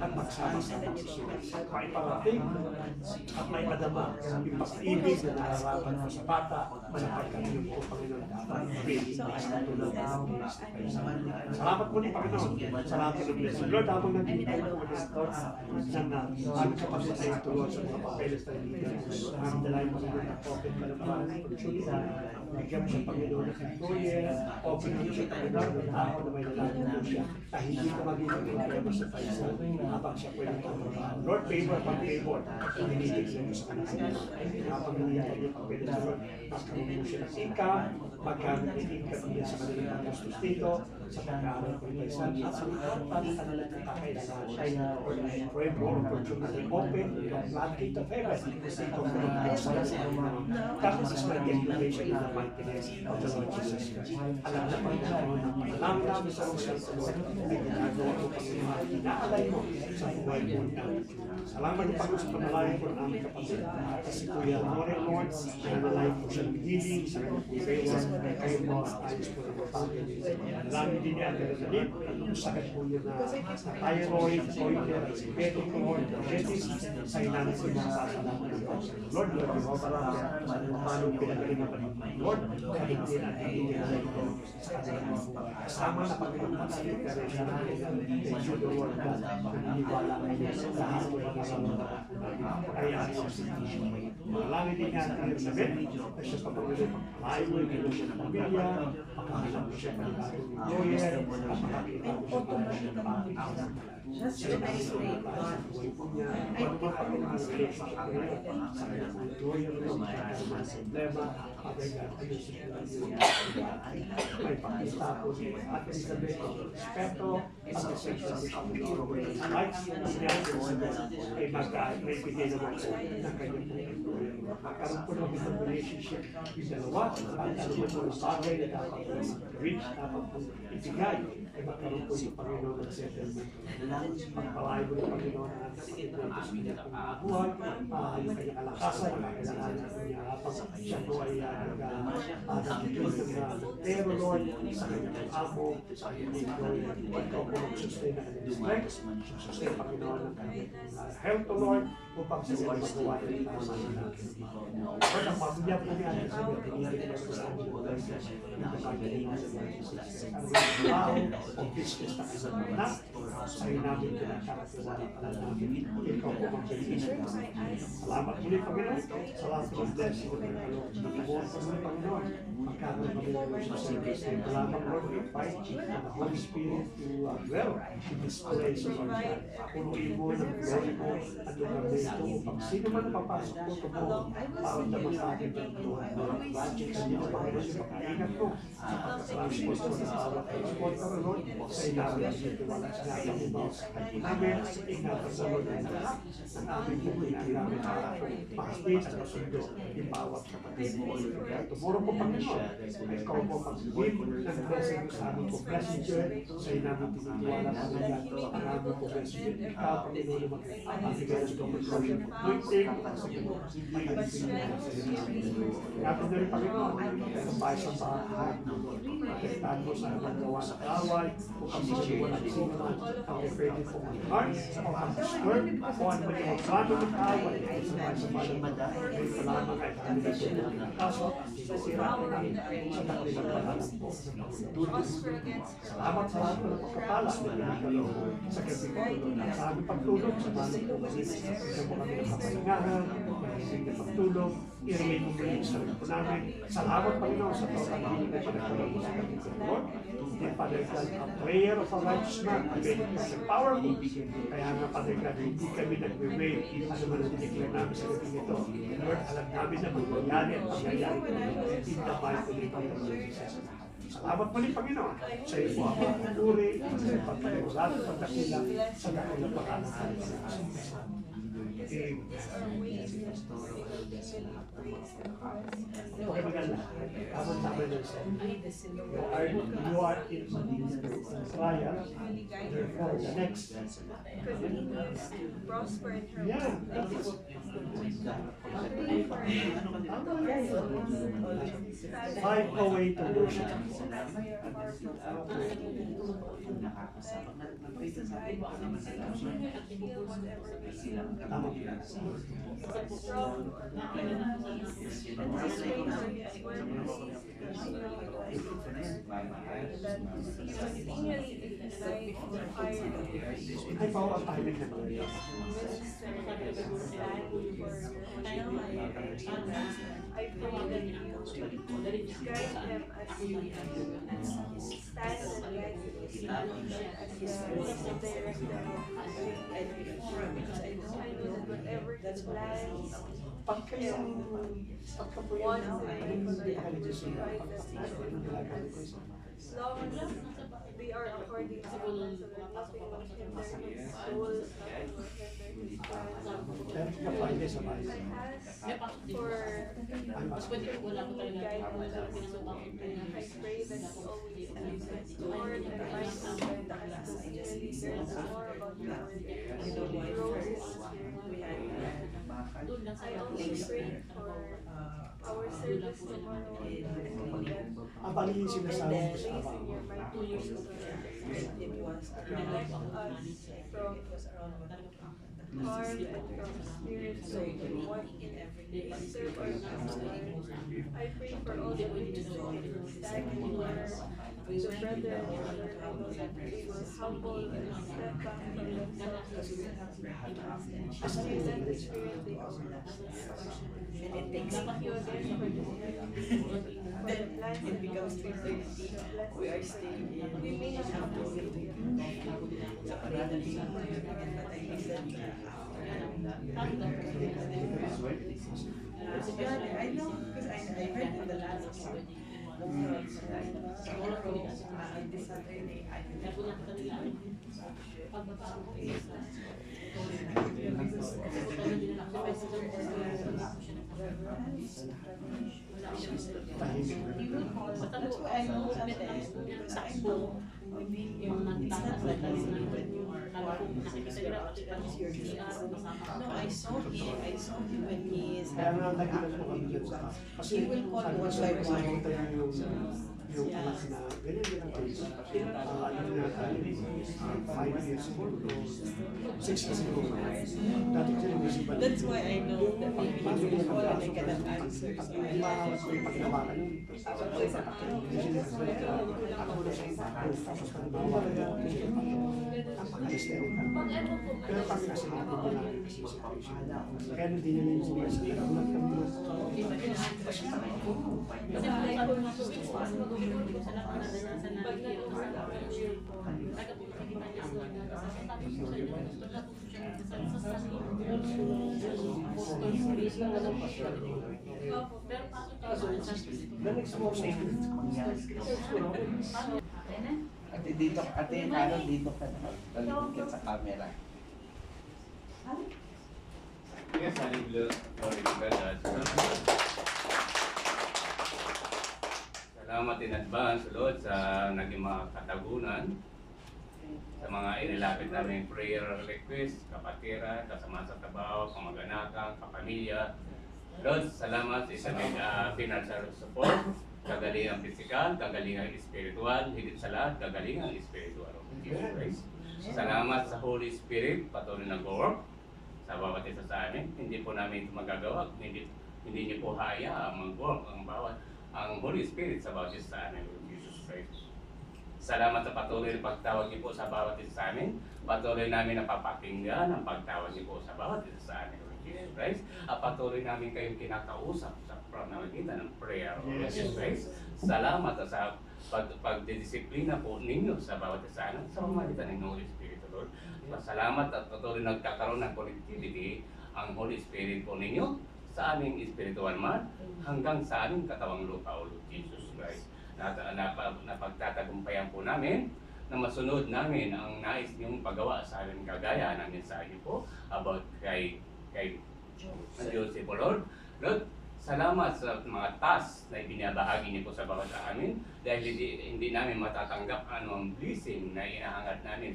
at magsama-sama sila. May parating, at may madama, yung pag-ibig na nararapan mo sa bata, malapagkat yun po, Panginoon, really, salamat po ni Panginoon, salamat po ni Lord, habang nandito po ng thoughts, na ano ka pa sa tulong sa mga papeles na hindi ang dalayan mo na open ka na para sa oportunidad, bigyan mo sa Panginoon ng employer, open mo siya Panginoon ng tao na may lalaki mo siya, na hindi ka magiging problema sa kaisa habang siya po nagtatrabaho. Lord, favor pang favor. Pinibigyan mo sa kanila. Habang nangyayari yung pagpili sa Lord, magkaroon mo siya ng income, magkamit ng income niya sa kanilang gastos dito, sa pag-aaral ko yung isa, at sa kanilang kakailangan. Lord, I pray more opportunity open, yung floodgate of heaven, kasi ito mo tapos is my declaration in the mighty name of the Lord Jesus Christ. Alam na Panginoon, alam namin sa mga sa Lord, ay ginagawa mo Panginoon, inaalay mo sa buhay mo na. Salamat ng Panginoon sa panalayan ko ng aming kapatid. Kasi Kuya Lord, nanalayan mo siya ng healing, sa kanyang favor, kayo mo ayos po ng pangin. Nalangin din niya ang nalalim, yung sakit po niya na thyroid, goiter, diabetic, Lord, diabetes, sa inamin ko mga pasalamat ng Lord, Lord, yung mga paano pinagaling ang Lord, kaya hindi natin hinihintay ko sa kanilang buhay. Kasama na Panginoon Panginoon, pero siya natin thank you, Lord, naniniwala kayo sa lahat ng mga kaya malangin din niya ang Elizabeth, na siya pa Panginoon, pagpalayo mo, gano'n siya ng pamilya, makakilap mo siya ng bagong lawyer, at makakilap mo siya ng bagong Just the next day, God. I think sa kanyang lawyer, problema, may pakistapos at Elizabeth, respeto, pag-isensya sa Panginoon, kahit siya ay mag-ibigay naman po ng kanyang pagkakulang. Magkaroon po ng isang relationship yung dalawa, at ano po ng bagay na dapat po gawin, dapat po ibigay, ay magkaroon po yung Panginoon ng settlement. Pagpalayo mo ng Panginoon ang anak sa kanyang buhay, yung kanyang kalakasan, yung kailangan ng niya habang siya po ay nagtutulog ng pero Lord, sa kanyang amo, sa kanyang Lord, ikaw po mag-sustain na kanyang strength, sustain Panginoon ng kanyang health to Lord, upang sa kanyang magawa yung tama na natin. Lord, ang pamilya po niya, sa kanyang tinigil na sa kanyang buhay, yung kanyang ang tao o business na kanyang anak, sa'yo namin pinagkakatiwala ka lang namin, ikaw po mag-sustain. Salamat muli Panginoon, salamat po blessing ng Lord, nakuha sa muli Panginoon, magkakaroon kami ng relationship. Salamat Lord, we invite the Holy Spirit to dwell in this place, Lord God. Punuin mo ng glory mo at lugar na ito upang sino man papasok po tumulong para naman sa akin ng Lord. Budget sa inyo, Panginoon, yung pag-iingat mo sa pagkakalaspos mo ng bawat transporter, Lord, sa inamin ang dito wala sa natin mo. Namin, ingatan sa Lord ng lahat ng aming buhay ang namin para makasbit at masundo yung bawat kapatid mo. Tumuro po Panginoon, ikaw po mag-win ng blessing sa amin po messenger, sa inamin tinitiwala sa ngayon, ang aming po messenger. Ikaw, Panginoon, mag-ibigay ng domination, anointing, sa Panginoon, hindi ka Kapag na rin Panginoon, kapay sa bahay, pagkaktaan mo sa paggawa sa kaway, upang sisiwa ng sino man, ang pwede po mag-heart, sa pag-disturb, o ang pwede mag-plano ng kaway, sa bahay, may palamang ay kami na sila ng kaso, sisira ko namin sa dakilang palalang po. Salamat sa lahat ng pagkapala, sa gabi ko, sa aming pagtulog, sa maling po kasi, sa mo kami ng kapalingahan, hindi na pagtulog, i-remain mo muli sa rin po namin. Salamat Panginoon sa total healing na pinagkaroon mo sa gabi ko, Lord. Hindi Father God, a prayer of a righteous man, very powerful. Kaya nga Father God, hindi kami nag-wait, ano man ang declare namin sa gabi nito. Lord, alam namin na mangyayari at mangyayari ko in the mighty name of the Lord Jesus. Salamat muli Panginoon sa iyo po ang pagpupuri, sa iyo pagpapagulatan, pagdakila, sa dakilang pangalan ng Jesus. Okay, maganda. Tama na siya. You are in trial, therefore the next. Prosper in her Yeah. Find a way to worship. Ay, bawal tayo na I pray that you guide them as stands and guides his family as the director. I know that whatever he plans, Pagka yung wants and provide us as long as they are according to the plans of God, nothing will hinder his soul, nothing will hinder his plans. pero kapag sa bahay. I ask for continued guidance. I pray that he always leads us toward the right path as to really learn more about the word and to grow his spirit. I also pray for our service tomorrow in the Ang bali yung sinasabi ko sa place ama. in your mighty name. Protect us from harm and from spirits of what we serve our Lord. I pray for all the ministries standing here, the brother and mother, I know that they will humble and step back from themselves and present the spirit they own. Thank you again for this meeting, for the plans and opportunities. We are staying here. We may not have to live here. I know because I heard in the last song. This Saturday, Tahimik. That's why I know sometimes because I know maybe it's not like when you are no, I saw him when he is Kaya having nga an nagilan ko kami afternoon. dyan sa kasi He will call sabi ko one sa by kasi one. nakita niyo yung anak na ganyan case. Ano na tayo, 5 years old o 6 years old. Dati kasi nag-isipan. That's why I know that maybe he will call and I cannot answer. So I asked May paglawakan yun. Ako na sa iba. Tapos halimbawa, napakalis na yun. Pero kami kasi natin nila kasi situation. Kaya hindi nila yung sinasabi. Nagulat kami na. The next morning, Ate dito, ate Carol dito ka na. Talikod sa camera. Yes, glory to God. Salamat in advance, Lord, sa naging mga katagunan, sa mga inilapit namin prayer request, kapatira, kasama sa trabaho, kamag-anakan, kapamilya. Lord, salamat sa financial support, kagalingan physical, kagalingan spiritual, higit sa lahat, kagalingan spiritual of Jesus Christ. Salamat sa Holy Spirit, patuloy na work sa bawat isa sa amin. Hindi po namin ito magagawa, hindi niyo po haya mag-work ang Holy Spirit sa bawat isa sa amin, Lord Jesus Christ. Salamat sa patuloy na pagtawag niyo po sa bawat isa sa amin. Patuloy namin na papakinggan ang pagtawag niyo po sa bawat isa sa amin, Lord Jesus Christ. At patuloy namin kayong kinakausap sa pamamagitan ng prayer, Lord Jesus Christ. Salamat sa pagdidisiplina po ninyo sa bawat isa sa amin sa pamamagitan ng Holy Spirit, Lord. Salamat at patuloy nagkakaroon ng connectivity ang Holy Spirit po ninyo sa aming spiritual man hanggang sa aming katawang lupa, O Lord Jesus Christ. Napagtatagumpayan po namin na masunod namin ang nais niyong paggawa sa amin kagaya ng mensahe po about kay Joseph, O Lord. Lord, salamat sa mga task na ibinabahagi niyo po sa bawat amin dahil hindi namin matatanggap anong blessing na inahangad namin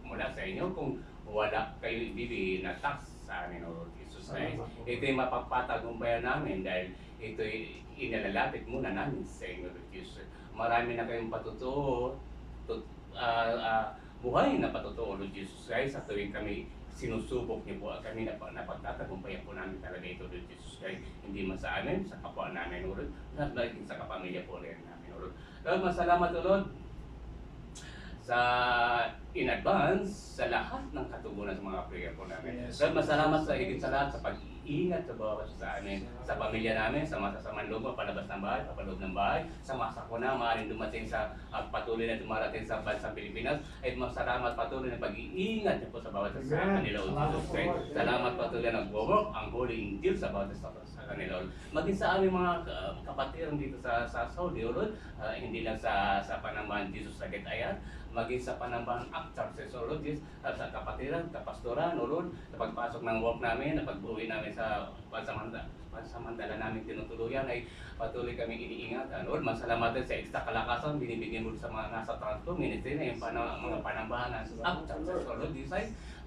mula sa inyo kung wala kayo ibibigay na task sa amin, O Lord Jesus Christ. Ito'y mapapatagumpayan namin dahil ito'y inalalapit muna namin sa inyo, Lord Jesus. Marami na kayong patutuo, buhay na patutuo, Lord Jesus Christ, sa tuwing kami sinusubok niyo po at kami napagtatagumpayan po namin talaga ito, Lord Jesus Christ. Hindi man sa amin, sa kapwa namin, O Lord, at sa kapamilya po rin namin, O Lord. Lord, masalamat, O Lord, in advance sa lahat ng katugunan sa mga prayer po namin. Yes. Lord, masalamat sa higit sa lahat sa pag-iingat sa bawat sa amin, sa pamilya namin, sa masasamang loob, palabas ng bahay, papaloob ng bahay, sa masakuna, maaaring dumating sa patuloy na dumarating sa bansang Pilipinas, ay masalamat patuloy na pag-iingat niyo po sa bawat sa kanila, O Jesus Christ. Salamat patuloy na nag-work ang Holy Injil sa bawat sa kanila, Lord. Maging sa aming mga kapatiran dito sa Saudi, O Lord, hindi lang sa panambahan Jesus sa Gitayan, maging sa panambahan Actar sa Lord, sa kapatiran, kapastoran, O Lord, sa pagpasok ng work namin, na pag-uwi namin sa pansamantala namin tinutuluyan, ay patuloy kami iniingatan. Lord, masalamatan sa ekstra kalakasan, binibigyan mo sa mga nasa Transco Ministry na yung mga panambahan ng Actar sa Lord,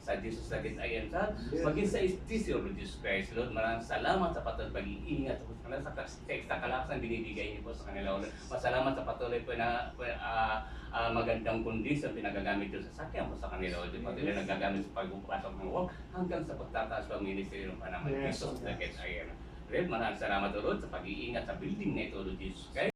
sa Jesus na Gitayan sa maging sa istisyo, Lord Jesus Christ, Lord, maraming salamat sa patuloy pag-iingat sa ekstra kalakasan binibigay niyo po sa kanila, Lord. Masalamat sa patuloy po na magandang kondisyon pinagagamit doon sa sakyan po sa kanila, Lord. Patuloy nagagamit sa pagpapasok ng work hanggang sa pagtataas ng ministry ng Panama Jesus na Gitayan. Lord, maraming salamat, Lord, sa pag-iingat sa building na ito, Lord Jesus Christ.